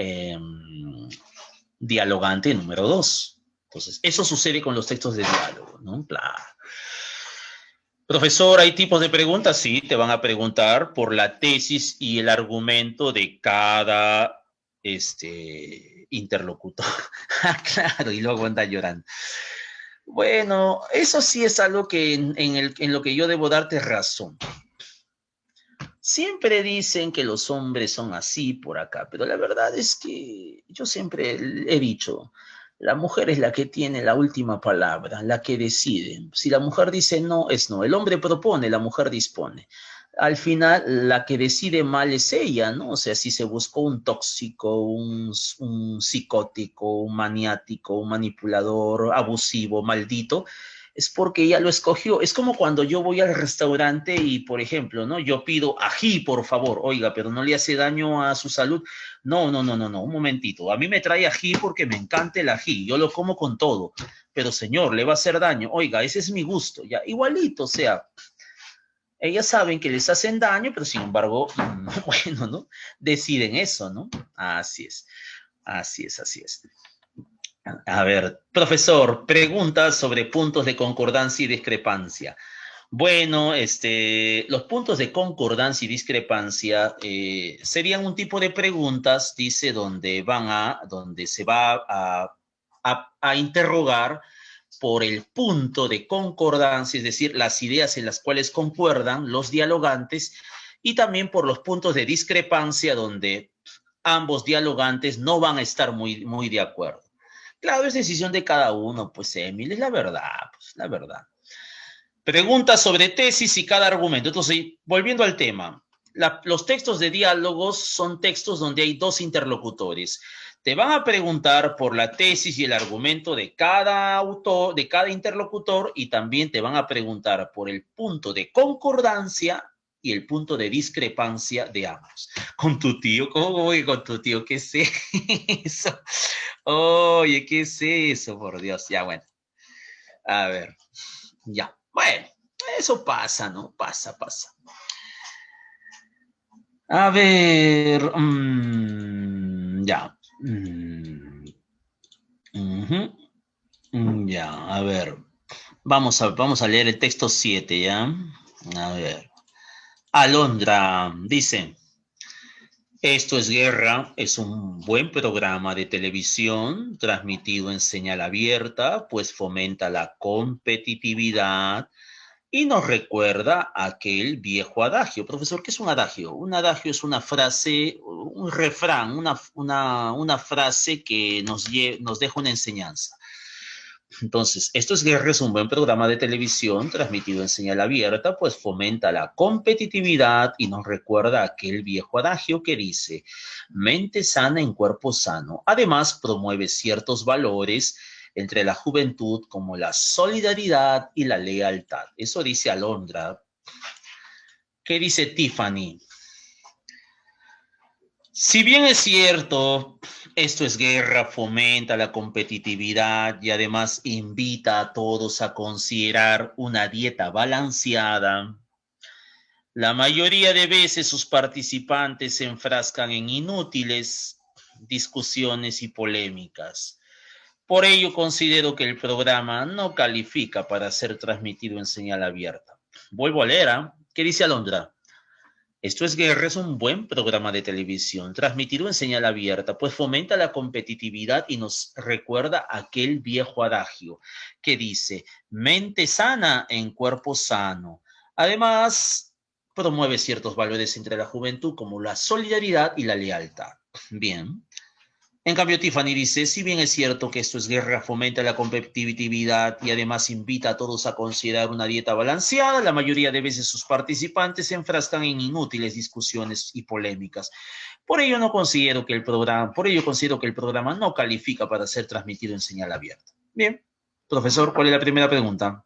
dialogante número 2. Entonces, eso sucede con los textos de diálogo, ¿no? Claro. Profesor, ¿hay tipos de preguntas? Sí, te van a preguntar por la tesis y el argumento de cada interlocutor. Claro, y luego anda llorando. Bueno, eso sí es algo que en lo que yo debo darte razón. Siempre dicen que los hombres son así por acá, pero la verdad es que yo siempre he dicho, la mujer es la que tiene la última palabra, la que decide. Si la mujer dice no, es no. El hombre propone, la mujer dispone. Al final, la que decide mal es ella, ¿no? O sea, si se buscó un tóxico, un psicótico, un maniático, un manipulador, abusivo, maldito, es porque ella lo escogió. Es como cuando yo voy al restaurante y, por ejemplo, ¿no? Yo pido ají, por favor, oiga, pero no le hace daño a su salud. No, un momentito. A mí me trae ají porque me encanta el ají, yo lo como con todo, pero señor, le va a hacer daño. Oiga, ese es mi gusto, ya, igualito, o sea, Ellas saben que les hacen daño, pero sin embargo, bueno, ¿no? Deciden eso, ¿no? Así es, así es, así es. A ver, profesor, preguntas sobre puntos de concordancia y discrepancia. Bueno, los puntos de concordancia y discrepancia serían un tipo de preguntas, dice, donde se va a interrogar por el punto de concordancia, es decir, las ideas en las cuales concuerdan los dialogantes, y también por los puntos de discrepancia, donde ambos dialogantes no van a estar muy de acuerdo. Claro, es decisión de cada uno, pues, Emil, es la verdad, pues, la verdad. Preguntas sobre tesis y cada argumento. Entonces, volviendo al tema, los textos de diálogos son textos donde hay dos interlocutores. Te van a preguntar por la tesis y el argumento de cada autor, de cada interlocutor, y también te van a preguntar por el punto de concordancia y el punto de discrepancia de ambos. Con tu tío, ¿cómo voy con tu tío? ¿Qué es eso? Oye, ¿qué es eso? Por Dios, ya bueno. A ver, ya. Bueno, eso pasa, ¿no? Pasa, pasa. A ver, ya. Ujú, ya, a ver. Vamos a leer el texto 7, ¿ya? A ver. Alondra dice, Esto es Guerra es un buen programa de televisión transmitido en señal abierta, pues fomenta la competitividad y nos recuerda aquel viejo adagio. Profesor, ¿qué es un adagio? Un adagio es una frase, un refrán, una frase que nos deja una enseñanza. Entonces, Esto es Guerra es un buen programa de televisión transmitido en señal abierta, pues fomenta la competitividad y nos recuerda aquel viejo adagio que dice, mente sana en cuerpo sano. Además, promueve ciertos valores entre la juventud como la solidaridad y la lealtad. Eso dice Alondra. ¿Qué dice Tiffany? Si bien es cierto, Esto es Guerra fomenta la competitividad y además invita a todos a considerar una dieta balanceada, la mayoría de veces sus participantes se enfrascan en inútiles discusiones y polémicas. Por ello considero que el programa no califica para ser transmitido en señal abierta. Vuelvo a leer, ¿eh? ¿Qué dice Alondra? Esto es Guerra es un buen programa de televisión, transmitido en señal abierta, pues fomenta la competitividad y nos recuerda aquel viejo adagio que dice, mente sana en cuerpo sano. Además, promueve ciertos valores entre la juventud como la solidaridad y la lealtad. Bien. En cambio, Tiffany dice, si bien es cierto que Esto es Guerra fomenta la competitividad y además invita a todos a considerar una dieta balanceada, la mayoría de veces sus participantes se enfrascan en inútiles discusiones y polémicas. Por ello considero que el programa no califica para ser transmitido en señal abierta. Bien. Profesor, ¿cuál es la primera pregunta?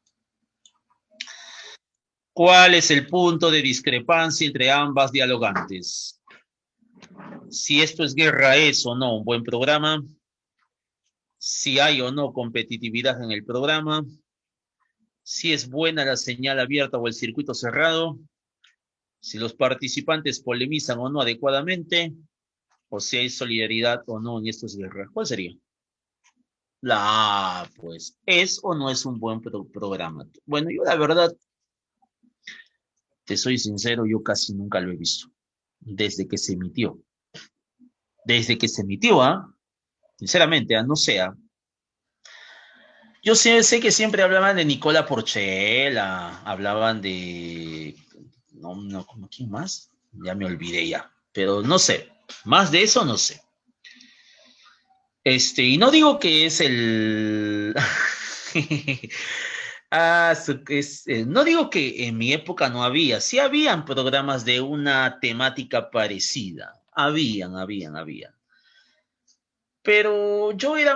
¿Cuál es el punto de discrepancia entre ambas dialogantes? Si Esto es Guerra es o no un buen programa, si hay o no competitividad en el programa, si es buena la señal abierta o el circuito cerrado, si los participantes polemizan o no adecuadamente, o si hay solidaridad o no en estos guerras. ¿Cuál sería? La A, pues, ¿es o no es un buen programa? Bueno, yo la verdad, te soy sincero, yo casi nunca lo he visto. Desde que se emitió. Desde que se emitió, ¿ah? Sinceramente, no sea. Yo sé que siempre hablaban de Nicola Porchela, hablaban de... No, ¿quién más? Ya me olvidé ya, pero no sé, más de eso no sé. Y no digo que es el... no digo que en mi época no había, sí habían programas de una temática parecida, habían. Pero yo era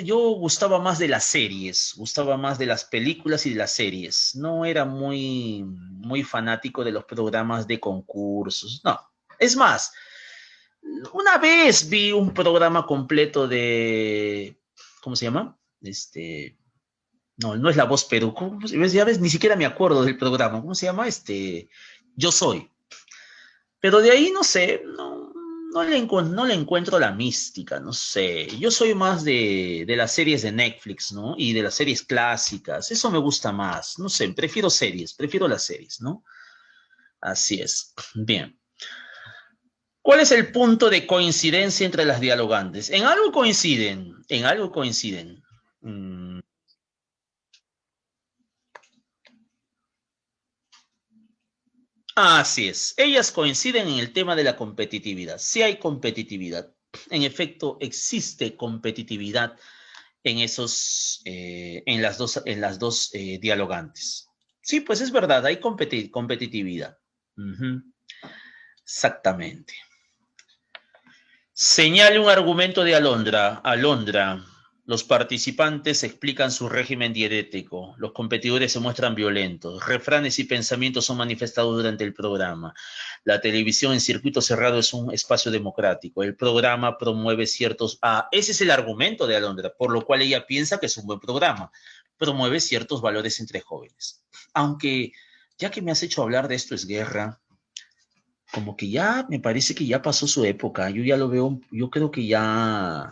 yo gustaba más de las series, gustaba más de las películas y de las series. No era muy fanático de los programas de concursos. No. Es más, una vez vi un programa completo de, ¿cómo se llama? No, no es La Voz Perú. Ya ves, ni siquiera me acuerdo del programa. ¿Cómo se llama? Yo Soy. Pero de ahí, no sé, no le encuentro la mística, no sé. Yo soy más de las series de Netflix, ¿no? Y de las series clásicas. Eso me gusta más. No sé, prefiero las series, ¿no? Así es. Bien. ¿Cuál es el punto de coincidencia entre las dialogantes? En algo coinciden, en algo coinciden. Mm, así es. Ellas coinciden en el tema de la competitividad. Sí hay competitividad. En efecto, existe competitividad en las dos dialogantes. Sí, pues es verdad, hay competitividad. Ujú, exactamente. Señale un argumento de Alondra. Alondra. Los participantes explican su régimen dietético. Los competidores se muestran violentos. Refranes y pensamientos son manifestados durante el programa. La televisión en circuito cerrado es un espacio democrático. El programa promueve ciertos... Ah, ese es el argumento de Alondra, por lo cual ella piensa que es un buen programa. Promueve ciertos valores entre jóvenes. Aunque, ya que me has hecho hablar de Esto es Guerra, como que ya me parece que ya pasó su época. Yo ya lo veo, yo creo que ya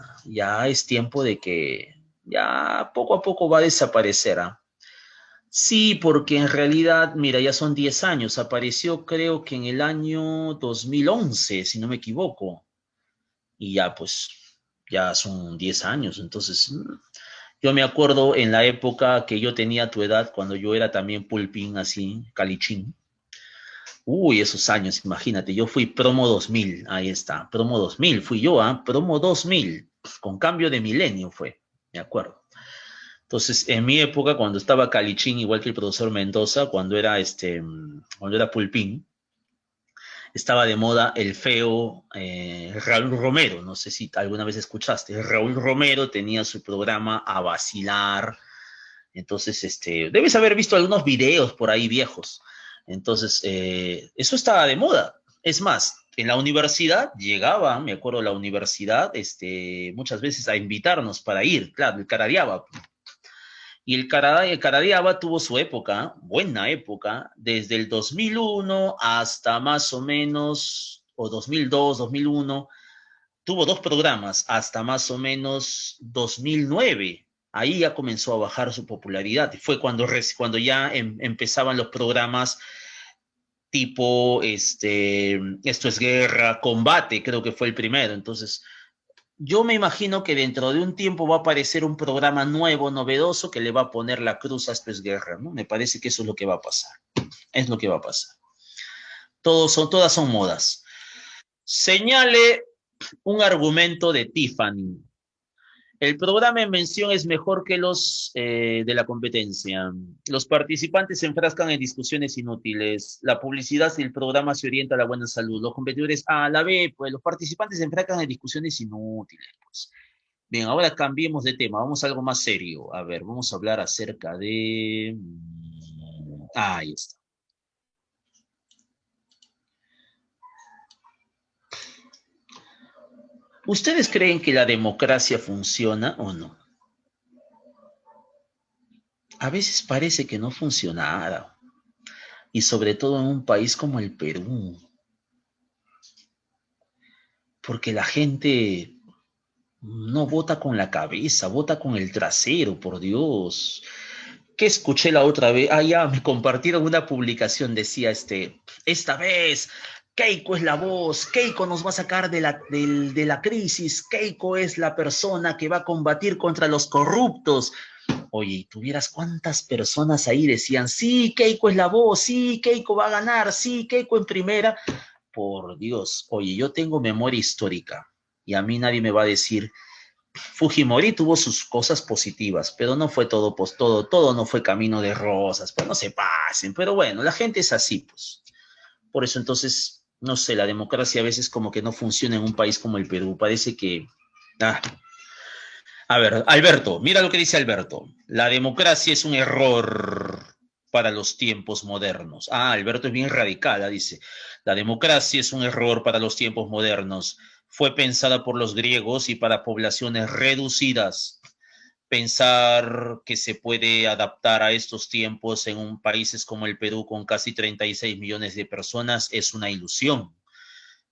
es tiempo de que ya poco a poco va a desaparecer, ¿ah? Sí, porque en realidad, mira, ya son 10 años. Apareció creo que en el año 2011, si no me equivoco. Y ya pues, ya son 10 años. Entonces, yo me acuerdo en la época que yo tenía tu edad, cuando yo era también pulpín así, calichín. Uy, esos años, imagínate, yo fui promo 2000, ahí está, promo 2000, fui yo, ¿ah? Promo 2000, con cambio de milenio fue, me acuerdo. Entonces, en mi época, cuando estaba Calichín, igual que el profesor Mendoza, cuando era Pulpín, estaba de moda el feo Raúl Romero, no sé si alguna vez escuchaste, Raúl Romero tenía su programa A Vacilar, entonces, debes haber visto algunos videos por ahí viejos. Entonces, eso estaba de moda. Es más, en la universidad llegaba, me acuerdo, la universidad, muchas veces a invitarnos para ir, claro, el Caradiaba. Y el Caradiaba tuvo su época, buena época, desde el 2001 hasta más o menos, o 2002, 2001, tuvo dos programas hasta más o menos 2009. Ahí ya comenzó a bajar su popularidad. Fue cuando ya empezaban los programas tipo Esto es Guerra, Combate, creo que fue el primero. Entonces, yo me imagino que dentro de un tiempo va a aparecer un programa nuevo, novedoso, que le va a poner la cruz a Esto es Guerra, ¿no? Me parece que eso es lo que va a pasar. Es lo que va a pasar. Todas son modas. Señale un argumento de Tiffany. El programa en mención es mejor que los de la competencia. Los participantes se enfrascan en discusiones inútiles. La publicidad del programa se orienta a la buena salud. Los competidores a la B, pues los participantes se enfrascan en discusiones inútiles. Pues. Bien, ahora cambiemos de tema. Vamos a algo más serio. A ver, vamos a hablar acerca de... ahí está. ¿Ustedes creen que la democracia funciona o no? A veces parece que no funcionara. Y sobre todo en un país como el Perú. Porque la gente no vota con la cabeza, vota con el trasero, por Dios. ¿Qué escuché la otra vez? Ah, ya, me compartieron una publicación, decía esta vez, Keiko es la voz, Keiko nos va a sacar de la crisis, Keiko es la persona que va a combatir contra los corruptos. Oye, y tuvieras cuántas personas ahí decían, sí, Keiko es la voz, sí, Keiko va a ganar, sí, Keiko en primera. Por Dios, oye, yo tengo memoria histórica y a mí nadie me va a decir, Fujimori tuvo sus cosas positivas, pero no fue todo, pues todo no fue camino de rosas, pues no se pasen, pero bueno, la gente es así, pues. Por eso entonces, no sé, la democracia a veces como que no funciona en un país como el Perú, parece que... Ah. A ver, Alberto, mira lo que dice Alberto. La democracia es un error para los tiempos modernos. Ah, Alberto es bien radical, dice. La democracia es un error para los tiempos modernos. Fue pensada por los griegos y para poblaciones reducidas, Pensar que se puede adaptar a estos tiempos en un países como el Perú con casi 36 millones de personas es una ilusión.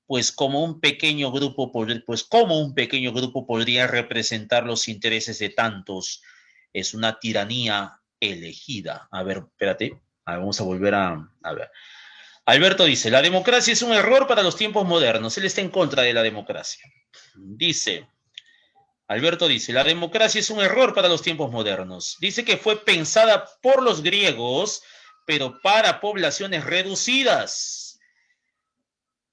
Pues como un pequeño grupo, pues como un pequeño grupo podría representar los intereses de tantos, es una tiranía elegida. A ver, espérate, a ver, vamos a volver a ver. Alberto dice, la democracia es un error para los tiempos modernos. Él está en contra de la democracia. Dice, Alberto dice, la democracia es un error para los tiempos modernos. Dice que fue pensada por los griegos, pero para poblaciones reducidas.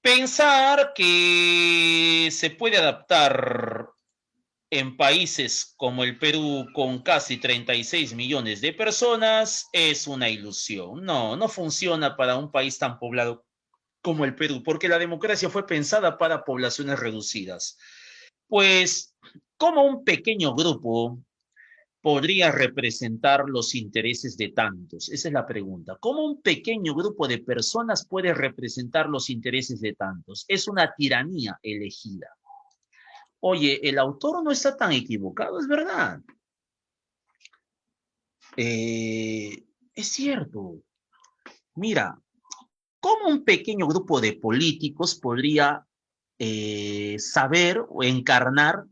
Pensar que se puede adaptar en países como el Perú con casi 36 millones de personas es una ilusión. No, no funciona para un país tan poblado como el Perú, porque la democracia fue pensada para poblaciones reducidas. Pues, como un pequeño grupo podría representar los intereses de tantos? Esa es la pregunta. ¿Cómo un pequeño grupo de personas puede representar los intereses de tantos? Es una tiranía elegida. Oye, el autor no está tan equivocado, es verdad. Es cierto. Mira, ¿cómo un pequeño grupo de políticos podría saber o encarnar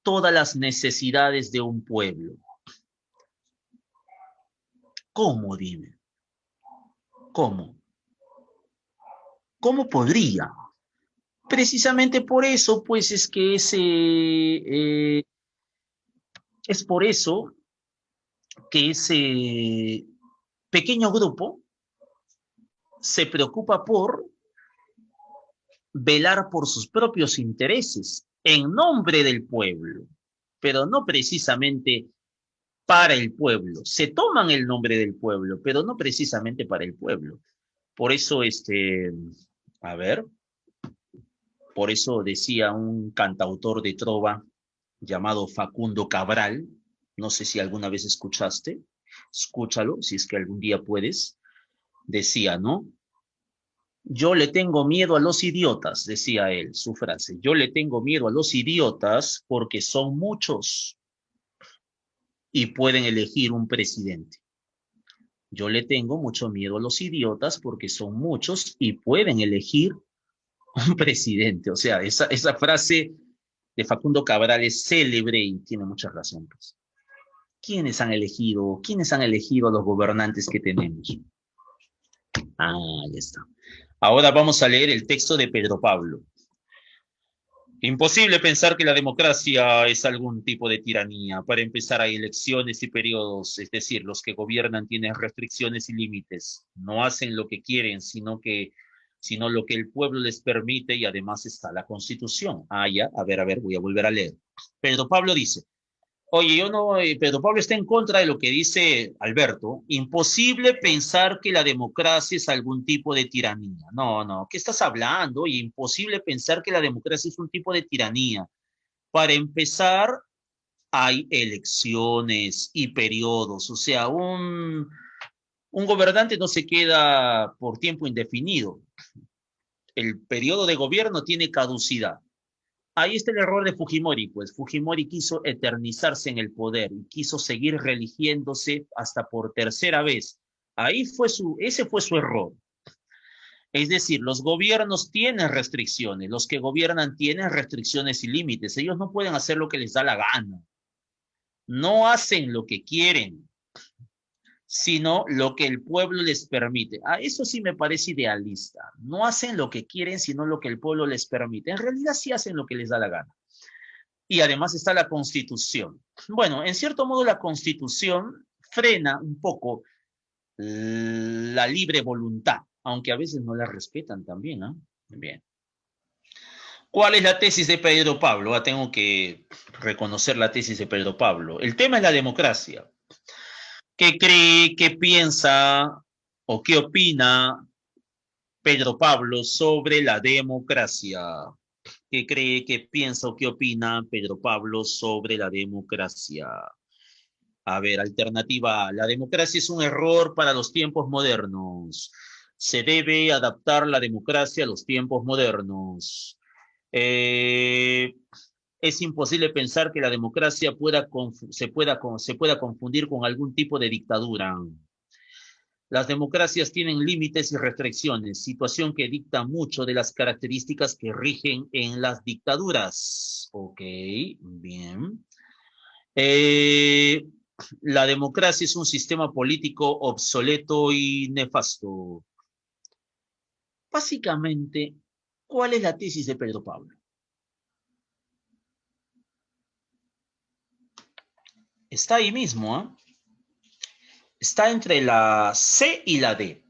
todas las necesidades de un pueblo? ¿Cómo, dime? ¿Cómo? ¿Cómo podría? Precisamente por eso, pues es por eso que ese pequeño grupo se preocupa por velar por sus propios intereses en nombre del pueblo, pero no precisamente para el pueblo. Se toman el nombre del pueblo, pero no precisamente para el pueblo. Por eso, a ver, por eso decía un cantautor de trova llamado Facundo Cabral, no sé si alguna vez escuchaste, escúchalo, si es que algún día puedes, decía, ¿no? Yo le tengo miedo a los idiotas, decía él, su frase, yo le tengo miedo a los idiotas porque son muchos y pueden elegir un presidente. Yo le tengo mucho miedo a los idiotas porque son muchos y pueden elegir un presidente. O sea, esa frase de Facundo Cabral es célebre y tiene mucha razón, pues. ¿Quiénes han elegido a los gobernantes que tenemos? Ah, ya está. Ahora vamos a leer el texto de Pedro Pablo. Imposible pensar que la democracia es algún tipo de tiranía. Para empezar, hay elecciones y periodos, es decir, los que gobiernan tienen restricciones y límites. No hacen lo que quieren, sino lo que el pueblo les permite y además está la Constitución. Ah, ya, a ver, voy a volver a leer. Pedro Pablo dice, oye, yo no, Pedro Pablo está en contra de lo que dice Alberto. Imposible pensar que la democracia es algún tipo de tiranía. No, no, ¿qué estás hablando? Oye, imposible pensar que la democracia es un tipo de tiranía. Para empezar, hay elecciones y periodos. O sea, un gobernante no se queda por tiempo indefinido. El periodo de gobierno tiene caducidad. Ahí está el error de Fujimori, pues Fujimori quiso eternizarse en el poder y quiso seguir religiéndose hasta por tercera vez. Ese fue su error. Es decir, los gobiernos tienen restricciones, los que gobiernan tienen restricciones y límites. Ellos no pueden hacer lo que les da la gana. No hacen lo que quieren, sino lo que el pueblo les permite. A eso sí me parece idealista. No hacen lo que quieren, sino lo que el pueblo les permite. En realidad sí hacen lo que les da la gana. Y además está la Constitución. Bueno, en cierto modo la Constitución frena un poco la libre voluntad, aunque a veces no la respetan también, ¿no? Bien. ¿Cuál es la tesis de Pedro Pablo? Tengo que reconocer la tesis de Pedro Pablo. El tema es la democracia. ¿Qué cree, qué piensa o qué opina Pedro Pablo sobre la democracia? ¿Qué cree, qué piensa o qué opina Pedro Pablo sobre la democracia? A ver, alternativa A. La democracia es un error para los tiempos modernos. Se debe adaptar la democracia a los tiempos modernos. Eh, Es imposible pensar que la democracia se pueda confundir con algún tipo de dictadura. Las democracias tienen límites y restricciones, situación que dicta mucho de las características que rigen en las dictaduras. Ok, bien. Eh, la democracia es un sistema político obsoleto y nefasto. Básicamente, ¿cuál es la tesis de Pedro Pablo? Está ahí mismo, ¿eh? Está entre la C y la D.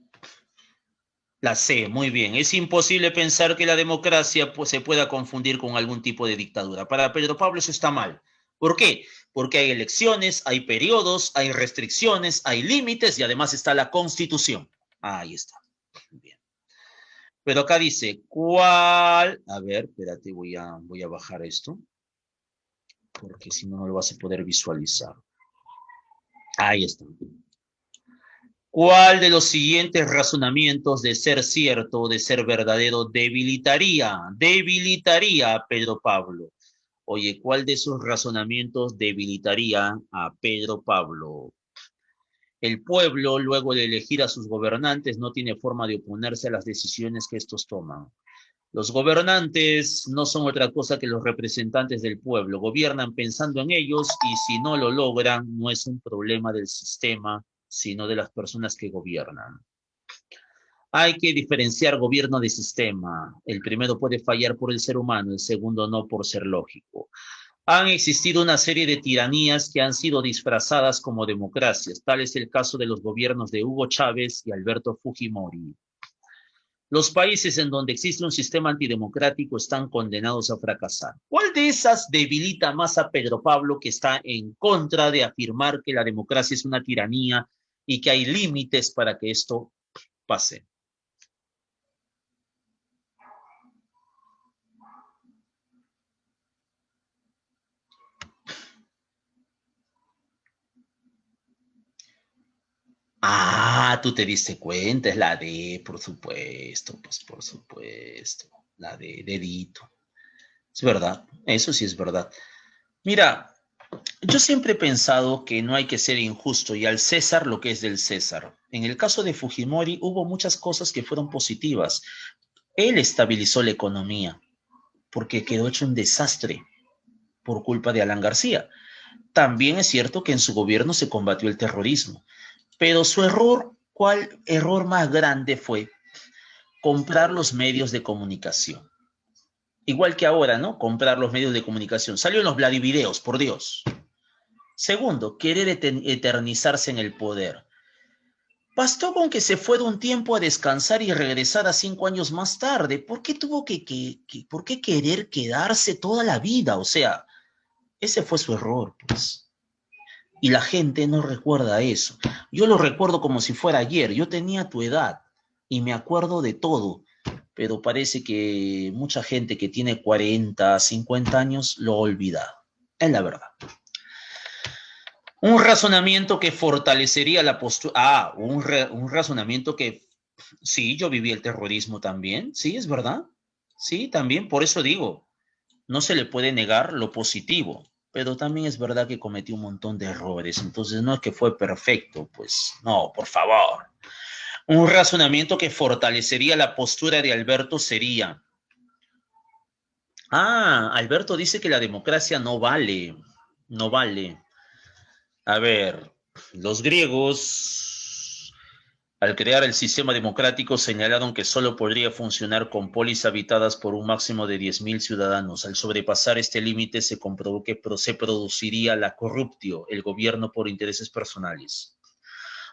La C, muy bien. Es imposible pensar que la democracia pues, se pueda confundir con algún tipo de dictadura. Para Pedro Pablo eso está mal. ¿Por qué? Porque hay elecciones, hay periodos, hay restricciones, hay límites y además está la Constitución. Ahí está. Bien. Pero acá dice, ¿cuál? A ver, espérate, voy a bajar esto, porque si no, no lo vas a poder visualizar. Ahí está. ¿Cuál de los siguientes razonamientos de ser cierto, de ser verdadero, debilitaría a Pedro Pablo? Oye, ¿cuál de esos razonamientos debilitaría a Pedro Pablo? El pueblo, luego de elegir a sus gobernantes, no tiene forma de oponerse a las decisiones que estos toman. Los gobernantes no son otra cosa que los representantes del pueblo. Gobiernan pensando en ellos y si no lo logran, no es un problema del sistema, sino de las personas que gobiernan. Hay que diferenciar gobierno de sistema. El primero puede fallar por el ser humano, el segundo no por ser lógico. Han existido una serie de tiranías que han sido disfrazadas como democracias. Tal es el caso de los gobiernos de Hugo Chávez y Alberto Fujimori. Los países en donde existe un sistema antidemocrático están condenados a fracasar. ¿Cuál de esas debilita más a Pedro Pablo, que está en contra de afirmar que la democracia es una tiranía y que hay límites para que esto pase? Ah, tú te diste cuenta, es la D, por supuesto, pues por supuesto, la de dedito. Es verdad, eso sí es verdad. Mira, yo siempre he pensado que no hay que ser injusto y al César lo que es del César. En el caso de Fujimori hubo muchas cosas que fueron positivas. Él estabilizó la economía porque quedó hecho un desastre por culpa de Alan García. También es cierto que en su gobierno se combatió el terrorismo, pero su error, ¿cuál error más grande fue? Comprar los medios de comunicación. Igual que ahora, ¿no? Comprar los medios de comunicación. Salió en los Vladivideos, por Dios. Segundo, querer eternizarse en el poder. Bastó con que se fuera un tiempo a descansar y regresara 5 años más tarde. ¿Por qué tuvo por qué querer quedarse toda la vida? O sea, ese fue su error, pues. Y la gente no recuerda eso. Yo lo recuerdo como si fuera ayer. Yo tenía tu edad y me acuerdo de todo. Pero parece que mucha gente que tiene 40, 50 años lo olvida. Es la verdad. Un razonamiento que fortalecería la postura. Un razonamiento que. Sí, yo viví el terrorismo también. Sí, es verdad. Sí, también. Por eso digo, no se le puede negar lo positivo. Pero también es verdad que cometió un montón de errores. Entonces no es que fue perfecto. Pues no, por favor. Un razonamiento que fortalecería la postura de Alberto sería. Alberto dice que la democracia no vale. No vale. A ver, los griegos, al crear el sistema democrático, señalaron que solo podría funcionar con polis habitadas por un máximo de 10.000 ciudadanos. Al sobrepasar este límite, se comprobó que se produciría la corruptio, el gobierno por intereses personales.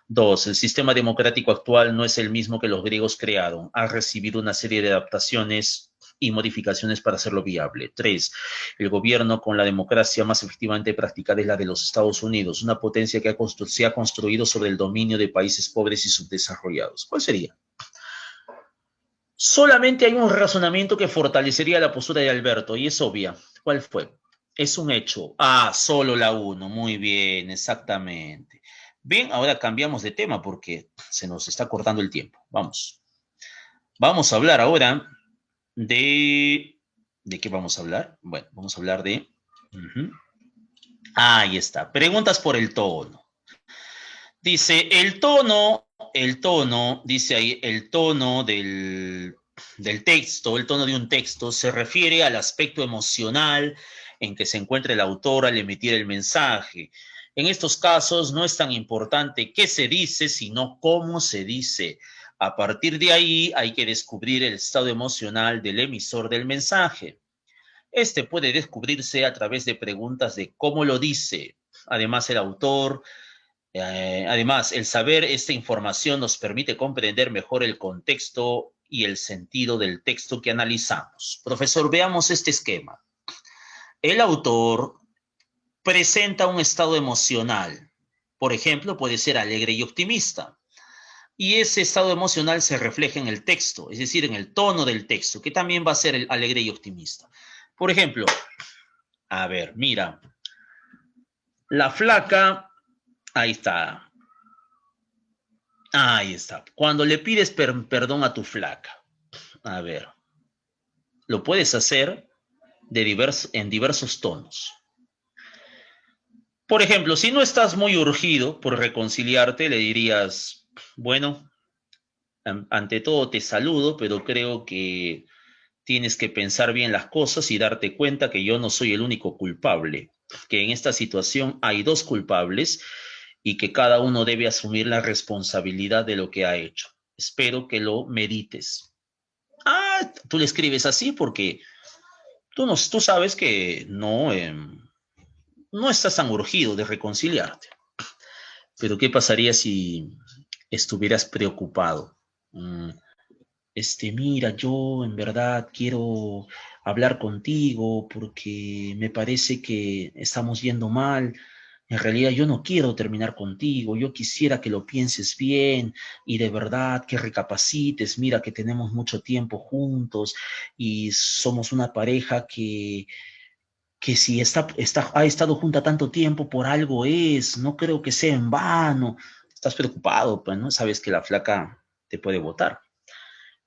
Dos, el sistema democrático actual no es el mismo que los griegos crearon. Ha recibido una serie de adaptaciones y modificaciones para hacerlo viable. Tres, el gobierno con la democracia más efectivamente practicada es la de los Estados Unidos, una potencia que se ha construido sobre el dominio de países pobres y subdesarrollados. ¿Cuál sería? Solamente hay un razonamiento que fortalecería la postura de Alberto y es obvia. ¿Cuál fue? Es un hecho. Solo la uno. Muy bien, exactamente. Bien, ahora cambiamos de tema porque se nos está cortando el tiempo. Vamos. Vamos a hablar ahora de ¿De qué vamos a hablar? Bueno, vamos a hablar de... Ahí está. Preguntas por el tono. Dice, dice ahí, el tono del texto, el tono de un texto, se refiere al aspecto emocional en que se encuentra el autor al emitir el mensaje. En estos casos no es tan importante qué se dice, sino cómo se dice. A partir de ahí hay que descubrir el estado emocional del emisor del mensaje. Este puede descubrirse a través de preguntas de cómo lo dice. Además, el saber esta información nos permite comprender mejor el contexto y el sentido del texto que analizamos. Profesor, veamos este esquema. El autor presenta un estado emocional. Por ejemplo, puede ser alegre y optimista. Y ese estado emocional se refleja en el texto, es decir, en el tono del texto, que también va a ser el alegre y optimista. Por ejemplo, a ver, mira, la flaca, ahí está, ahí está. Cuando le pides perdón a tu flaca, a ver, lo puedes hacer en diversos tonos. Por ejemplo, si no estás muy urgido por reconciliarte, le dirías, bueno, ante todo te saludo, pero creo que tienes que pensar bien las cosas y darte cuenta que yo no soy el único culpable, que en esta situación hay dos culpables y que cada uno debe asumir la responsabilidad de lo que ha hecho. Espero que lo medites. Ah, tú le escribes así porque tú sabes que no estás tan urgido de reconciliarte. Pero ¿qué pasaría si estuvieras preocupado? Mm, mira, yo en verdad quiero hablar contigo porque me parece que estamos yendo mal. En realidad yo no quiero terminar contigo, yo quisiera que lo pienses bien y de verdad que recapacites. Mira que tenemos mucho tiempo juntos y somos una pareja que si ha estado junta tanto tiempo por algo es, no creo que sea en vano. Estás preocupado, pues, ¿no? Sabes que la flaca te puede botar.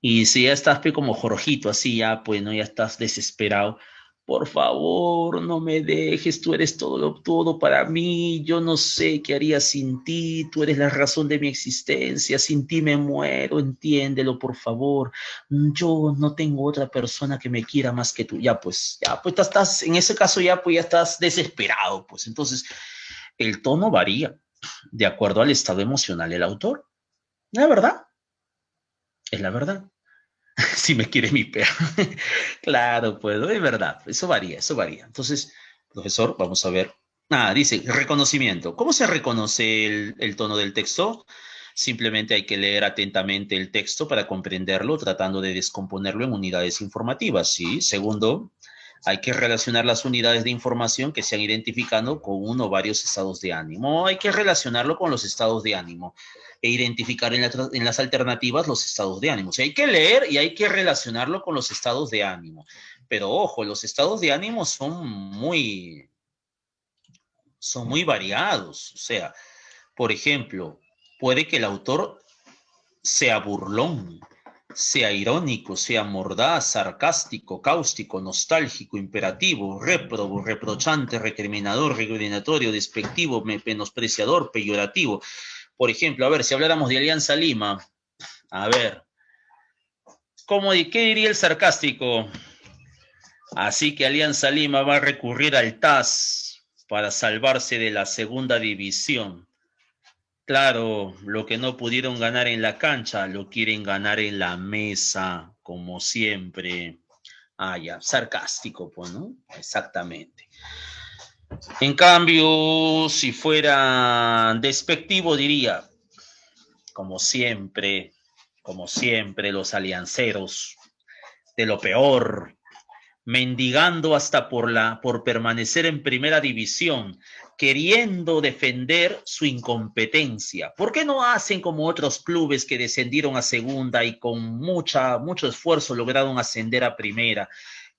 Y si ya estás pues, como Jorgito, así ya, pues, ¿no? Ya estás desesperado. Por favor, no me dejes, tú eres todo para mí, yo no sé qué haría sin ti, tú eres la razón de mi existencia, sin ti me muero, entiéndelo, por favor. Yo no tengo otra persona que me quiera más que tú. Ya, pues estás, en ese caso ya, pues ya estás desesperado, pues entonces el tono varía de acuerdo al estado emocional del autor. La verdad, es la verdad. Si me quiere mi perro. Claro, pues, es verdad, eso varía, eso varía. Entonces, profesor, vamos a ver. Ah, dice, reconocimiento. ¿Cómo se reconoce el tono del texto? Simplemente hay que leer atentamente el texto para comprenderlo, tratando de descomponerlo en unidades informativas, ¿sí? Segundo, hay que relacionar las unidades de información que se han identificado con uno o varios estados de ánimo. Hay que relacionarlo con los estados de ánimo e identificar en las alternativas los estados de ánimo. O sea, hay que leer y hay que relacionarlo con los estados de ánimo. Pero ojo, los estados de ánimo son muy variados. O sea, por ejemplo, puede que el autor sea burlón, sea irónico, sea mordaz, sarcástico, cáustico, nostálgico, imperativo, réprobo, reprochante, recriminador, recriminatorio, despectivo, menospreciador, peyorativo. Por ejemplo, a ver, si habláramos de Alianza Lima, a ver, ¿qué diría el sarcástico? Así que Alianza Lima va a recurrir al TAS para salvarse de la segunda división. Claro, lo que no pudieron ganar en la cancha, lo quieren ganar en la mesa, como siempre. Ah, ya, sarcástico, pues, ¿no? Exactamente. En cambio, si fuera despectivo, diría, como siempre, los alianceros, de lo peor, mendigando hasta por permanecer en primera división, queriendo defender su incompetencia. ¿Por qué no hacen como otros clubes que descendieron a segunda y con mucho esfuerzo lograron ascender a primera?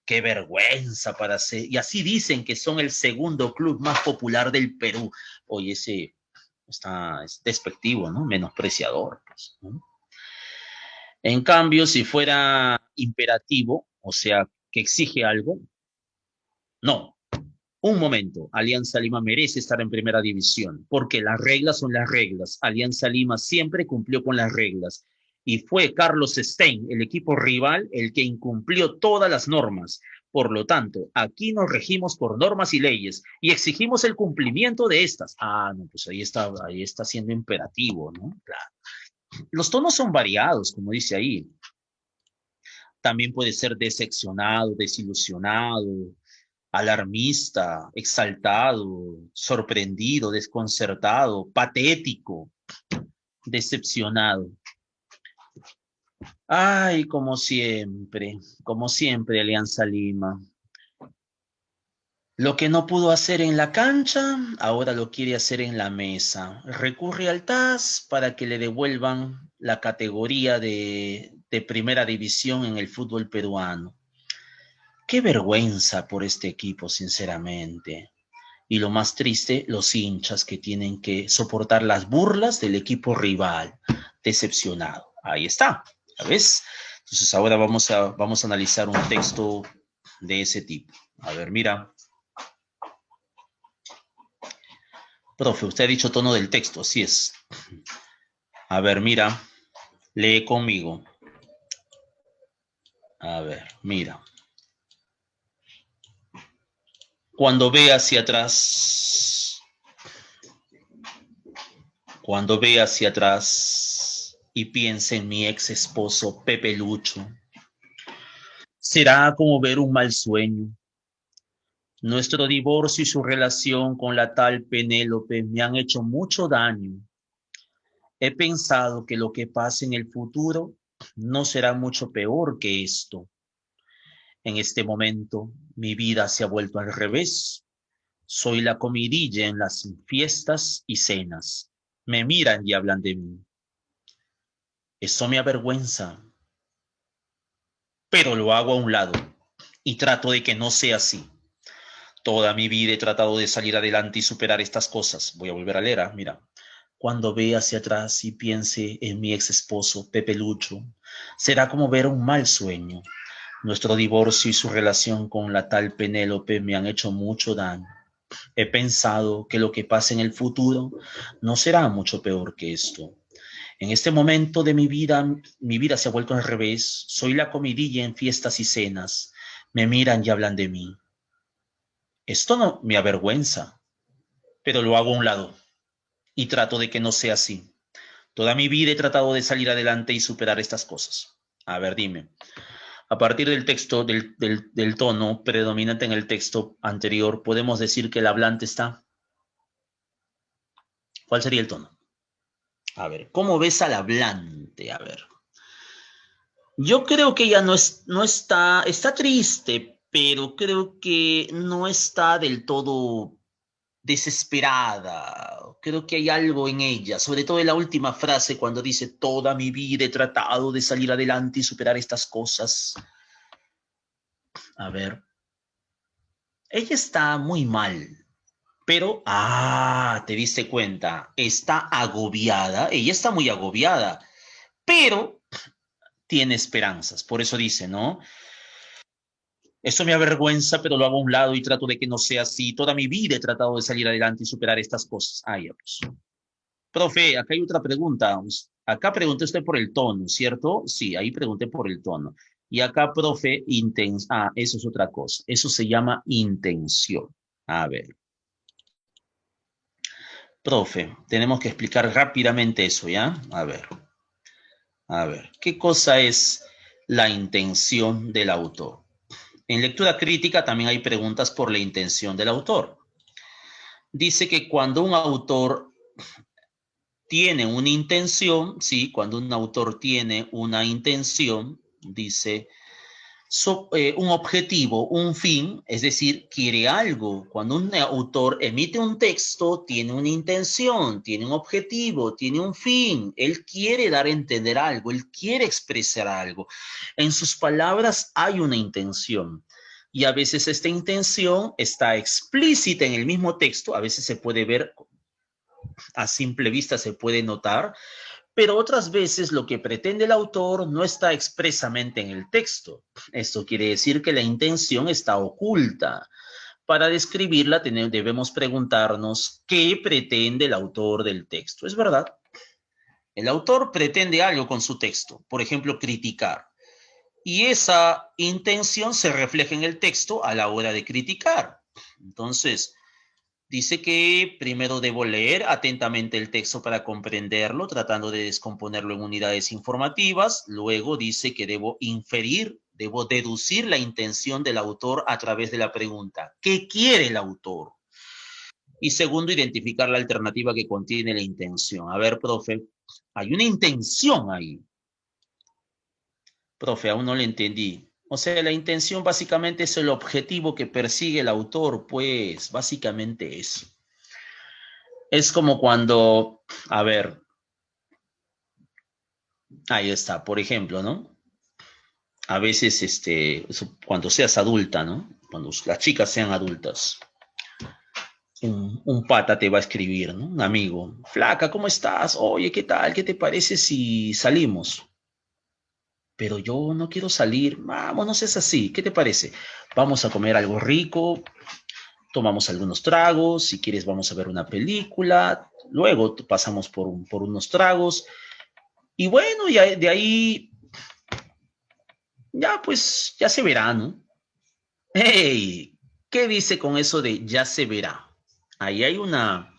Qué vergüenza para ser. Y así dicen que son el segundo club más popular del Perú. Oye, ese es despectivo, ¿no? Menospreciador, pues, ¿no? En cambio, si fuera imperativo, o sea, que exige algo? No. Un momento, Alianza Lima merece estar en primera división, porque las reglas son las reglas. Alianza Lima siempre cumplió con las reglas. Y fue Carlos Stein, el equipo rival, el que incumplió todas las normas. Por lo tanto, aquí nos regimos por normas y leyes y exigimos el cumplimiento de estas. Ah, no, pues ahí está siendo imperativo, ¿no? Claro. Los tonos son variados, como dice ahí. También puede ser decepcionado, desilusionado, alarmista, exaltado, sorprendido, desconcertado, patético, decepcionado. Ay, como siempre, Alianza Lima. Lo que no pudo hacer en la cancha, ahora lo quiere hacer en la mesa. Recurre al TAS para que le devuelvan la categoría de primera división en el fútbol peruano. Qué vergüenza por este equipo, sinceramente. Y lo más triste, los hinchas que tienen que soportar las burlas del equipo rival, decepcionado. Ahí está, ¿sabes? Entonces ahora vamos a analizar un texto de ese tipo. A ver, mira. Profe, usted ha dicho tono del texto, así es. A ver, mira. Lee conmigo. A ver, mira. Cuando ve hacia atrás, y piense en mi ex esposo Pepe Lucho, será como ver un mal sueño. Nuestro divorcio y su relación con la tal Penélope me han hecho mucho daño. He pensado que lo que pase en el futuro no será mucho peor que esto. En este momento, mi vida se ha vuelto al revés. Soy la comidilla en las fiestas y cenas. Me miran y hablan de mí. Eso me avergüenza, pero lo hago a un lado y trato de que no sea así. Toda mi vida he tratado de salir adelante y superar estas cosas. Voy a volver a leer, mira. Cuando ve hacia atrás y piense en mi ex esposo, Pepe Lucho, será como ver un mal sueño. Nuestro divorcio y su relación con la tal Penélope me han hecho mucho daño. He pensado que lo que pase en el futuro no será mucho peor que esto. En este momento de mi vida se ha vuelto al revés. Soy la comidilla en fiestas y cenas. Me miran y hablan de mí. Esto no me avergüenza, pero lo hago a un lado y trato de que no sea así. Toda mi vida he tratado de salir adelante y superar estas cosas. A ver, dime. A partir del texto, del tono predominante en el texto anterior, podemos decir que el hablante está. ¿Cuál sería el tono? A ver, ¿cómo ves al hablante? A ver. Yo creo que ella no está triste, pero creo que no está del todo desesperada. Creo que hay algo en ella, sobre todo en la última frase cuando dice, toda mi vida he tratado de salir adelante y superar estas cosas. A ver, ella está muy mal, pero, te diste cuenta, está agobiada, ella está muy agobiada, pero tiene esperanzas, por eso dice, ¿no? Eso me avergüenza, pero lo hago a un lado y trato de que no sea así. Toda mi vida he tratado de salir adelante y superar estas cosas. Ya pues. Profe, acá hay otra pregunta. Acá pregunté usted por el tono, ¿cierto? Sí, ahí pregunté por el tono. Y acá, profe, eso es otra cosa. Eso se llama intención. A ver, profe, tenemos que explicar rápidamente eso, ¿ya? A ver, ¿qué cosa es la intención del autor? En lectura crítica también hay preguntas por la intención del autor. Dice que cuando un autor tiene una intención, sí, cuando un autor tiene una intención, dice un objetivo, un fin, es decir, quiere algo. Cuando un autor emite un texto, tiene una intención, tiene un objetivo, tiene un fin. Él quiere dar a entender algo, él quiere expresar algo. En sus palabras hay una intención. Y a veces esta intención está explícita en el mismo texto, a veces se puede ver a simple vista, se puede notar, Pero otras veces lo que pretende el autor no está expresamente en el texto. Esto quiere decir que la intención está oculta. Para describirla debemos preguntarnos qué pretende el autor del texto. ¿Es verdad? El autor pretende algo con su texto, por ejemplo, criticar. Y esa intención se refleja en el texto a la hora de criticar. Entonces, dice que primero debo leer atentamente el texto para comprenderlo, tratando de descomponerlo en unidades informativas. Luego dice que debo inferir, debo deducir la intención del autor a través de la pregunta, ¿qué quiere el autor? Y segundo, identificar la alternativa que contiene la intención. A ver, profe, hay una intención ahí. Profe, aún no le entendí. O sea, la intención básicamente es el objetivo que persigue el autor, pues básicamente eso. Es como cuando, a ver, ahí está, por ejemplo, ¿no? A veces, cuando seas adulta, ¿no? Cuando las chicas sean adultas, un pata te va a escribir, ¿no? Un amigo, flaca, ¿cómo estás? Oye, ¿qué tal? ¿Qué te parece si salimos? Pero yo no quiero salir. Vamos, no seas así. ¿Qué te parece? Vamos a comer algo rico, tomamos algunos tragos, si quieres vamos a ver una película, luego pasamos por unos tragos, y bueno, ya, de ahí, ya pues, ya se verá, ¿no? ¡Hey! ¿Qué dice con eso de ya se verá? Ahí hay una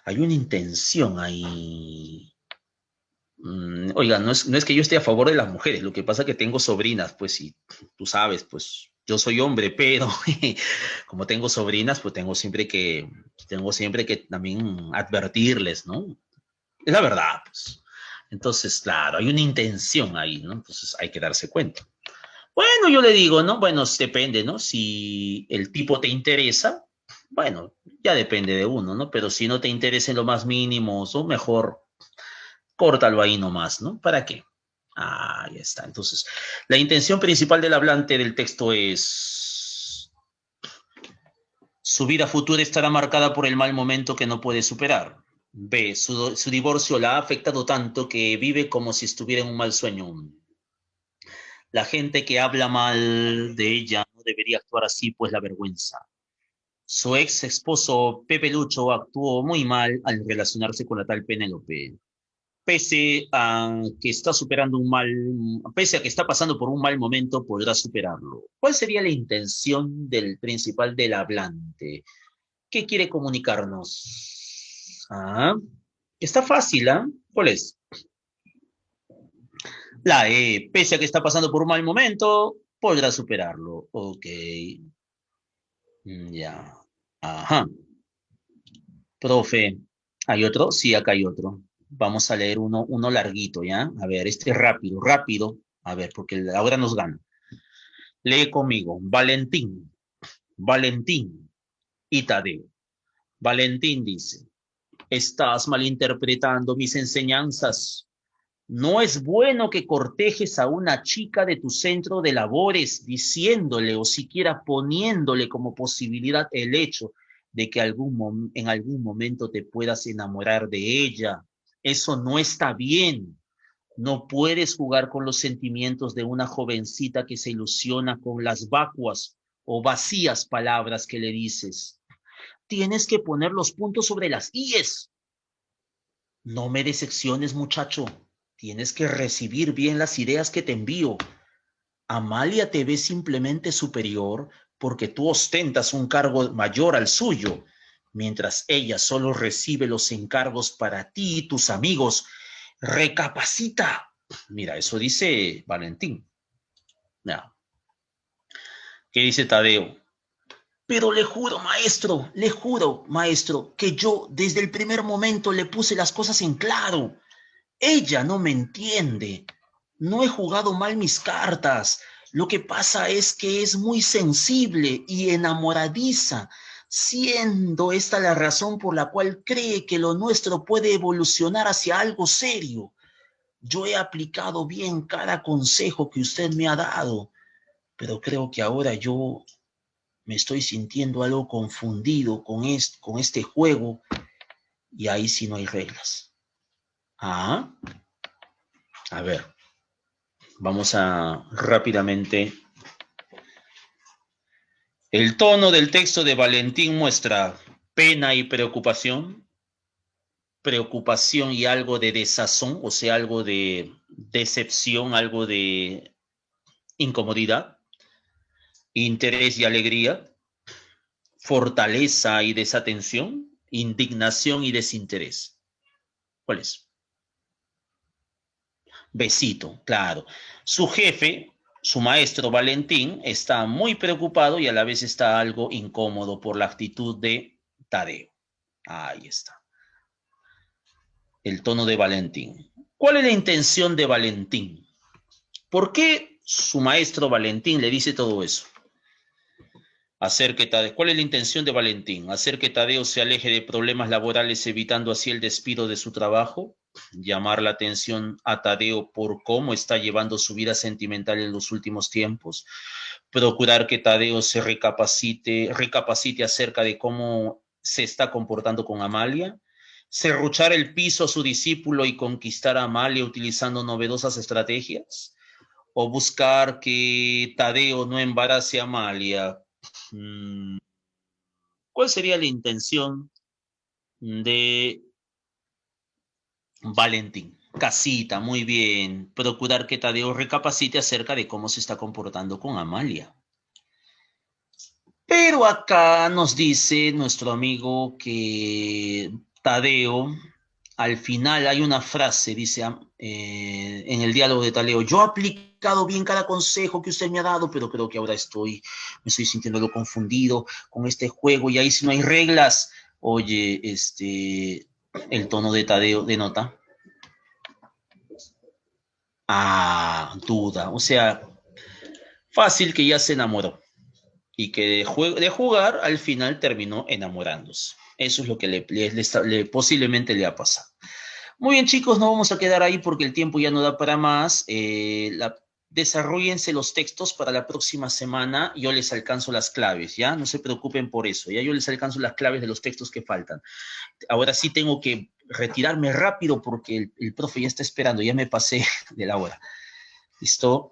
intención ahí. Oiga, no es que yo esté a favor de las mujeres, lo que pasa es que tengo sobrinas, pues, y tú sabes, pues, yo soy hombre, pero como tengo sobrinas, pues tengo siempre que también advertirles, ¿no? Es la verdad, pues. Entonces, claro, hay una intención ahí, ¿no? Entonces hay que darse cuenta. Bueno, yo le digo, ¿no? Bueno, depende, ¿no? Si el tipo te interesa, bueno, ya depende de uno, ¿no? Pero si no te interesa en lo más mínimo, o mejor córtalo ahí nomás, ¿no? ¿Para qué? Ah, ya está. Entonces, la intención principal del hablante del texto es: su vida futura estará marcada por el mal momento que no puede superar. B. Su divorcio la ha afectado tanto que vive como si estuviera en un mal sueño. La gente que habla mal de ella no debería actuar así, pues la vergüenza. Su ex esposo Pepe Lucho actuó muy mal al relacionarse con la tal Penélope. Pese a que está pasando por un mal momento, podrá superarlo. ¿Cuál sería la intención del principal del hablante? ¿Qué quiere comunicarnos? Ah, está fácil, ¿ah? ¿Cuál es? La E, pese a que está pasando por un mal momento, podrá superarlo. Ok, ya. Ajá. Profe, ¿hay otro? Sí, acá hay otro. Vamos a leer uno larguito, ¿ya? A ver, este rápido, rápido. A ver, porque ahora nos gana. Lee conmigo. Valentín, Valentín y Tadeo. Valentín dice: estás malinterpretando mis enseñanzas. No es bueno que cortejes a una chica de tu centro de labores diciéndole o siquiera poniéndole como posibilidad el hecho de que en algún momento te puedas enamorar de ella. Eso no está bien. No puedes jugar con los sentimientos de una jovencita que se ilusiona con las vacuas o vacías palabras que le dices. Tienes que poner los puntos sobre las íes. No me decepciones, muchacho. Tienes que recibir bien las ideas que te envío. Amalia te ve simplemente superior porque tú ostentas un cargo mayor al suyo, mientras ella solo recibe los encargos para ti y tus amigos. Recapacita. Mira, eso dice Valentín. Ya. ¿Qué dice Tadeo? Pero le juro, maestro, que yo desde el primer momento le puse las cosas en claro. Ella no me entiende. No he jugado mal mis cartas. Lo que pasa es que es muy sensible y enamoradiza, siendo esta la razón por la cual cree que lo nuestro puede evolucionar hacia algo serio. Yo he aplicado bien cada consejo que usted me ha dado, pero creo que ahora yo me estoy sintiendo algo confundido con este juego y ahí sí no hay reglas. Ah, a ver, vamos a rápidamente. El tono del texto de Valentín muestra pena y preocupación y algo de desazón, o sea, algo de decepción, algo de incomodidad, interés y alegría, fortaleza y desatención, indignación y desinterés. ¿Cuál es? Besito, claro. Su jefe, su maestro Valentín, está muy preocupado y a la vez está algo incómodo por la actitud de Tadeo. Ahí está. El tono de Valentín. ¿Cuál es la intención de Valentín? ¿Por qué su maestro Valentín le dice todo eso? ¿Cuál es la intención de Valentín? ¿Hacer que Tadeo se aleje de problemas laborales evitando así el despido de su trabajo? ¿Llamar la atención a Tadeo por cómo está llevando su vida sentimental en los últimos tiempos? ¿Procurar que Tadeo se recapacite acerca de cómo se está comportando con Amalia? ¿Serruchar el piso a su discípulo y conquistar a Amalia utilizando novedosas estrategias? ¿O buscar que Tadeo no embarace a Amalia? ¿Cuál sería la intención de Valentín? Casita, muy bien. Procurar que Tadeo recapacite acerca de cómo se está comportando con Amalia. Pero acá nos dice nuestro amigo que Tadeo, al final hay una frase, dice en el diálogo de Tadeo, yo he aplicado bien cada consejo que usted me ha dado, pero creo que ahora me estoy sintiendo confundido con este juego y ahí si no hay reglas, oye, el tono de Tadeo denota, duda, o sea, fácil que ya se enamoró. Y que de jugar al final terminó enamorándose. Eso es lo que posiblemente le ha pasado. Muy bien, chicos, no vamos a quedar ahí porque el tiempo ya no da para más. Desarróllense los textos para la próxima semana. Yo les alcanzo las claves, ¿ya? No se preocupen por eso. Ya yo les alcanzo las claves de los textos que faltan. Ahora sí tengo que retirarme rápido porque el profe ya está esperando. Ya me pasé de la hora. ¿Listo?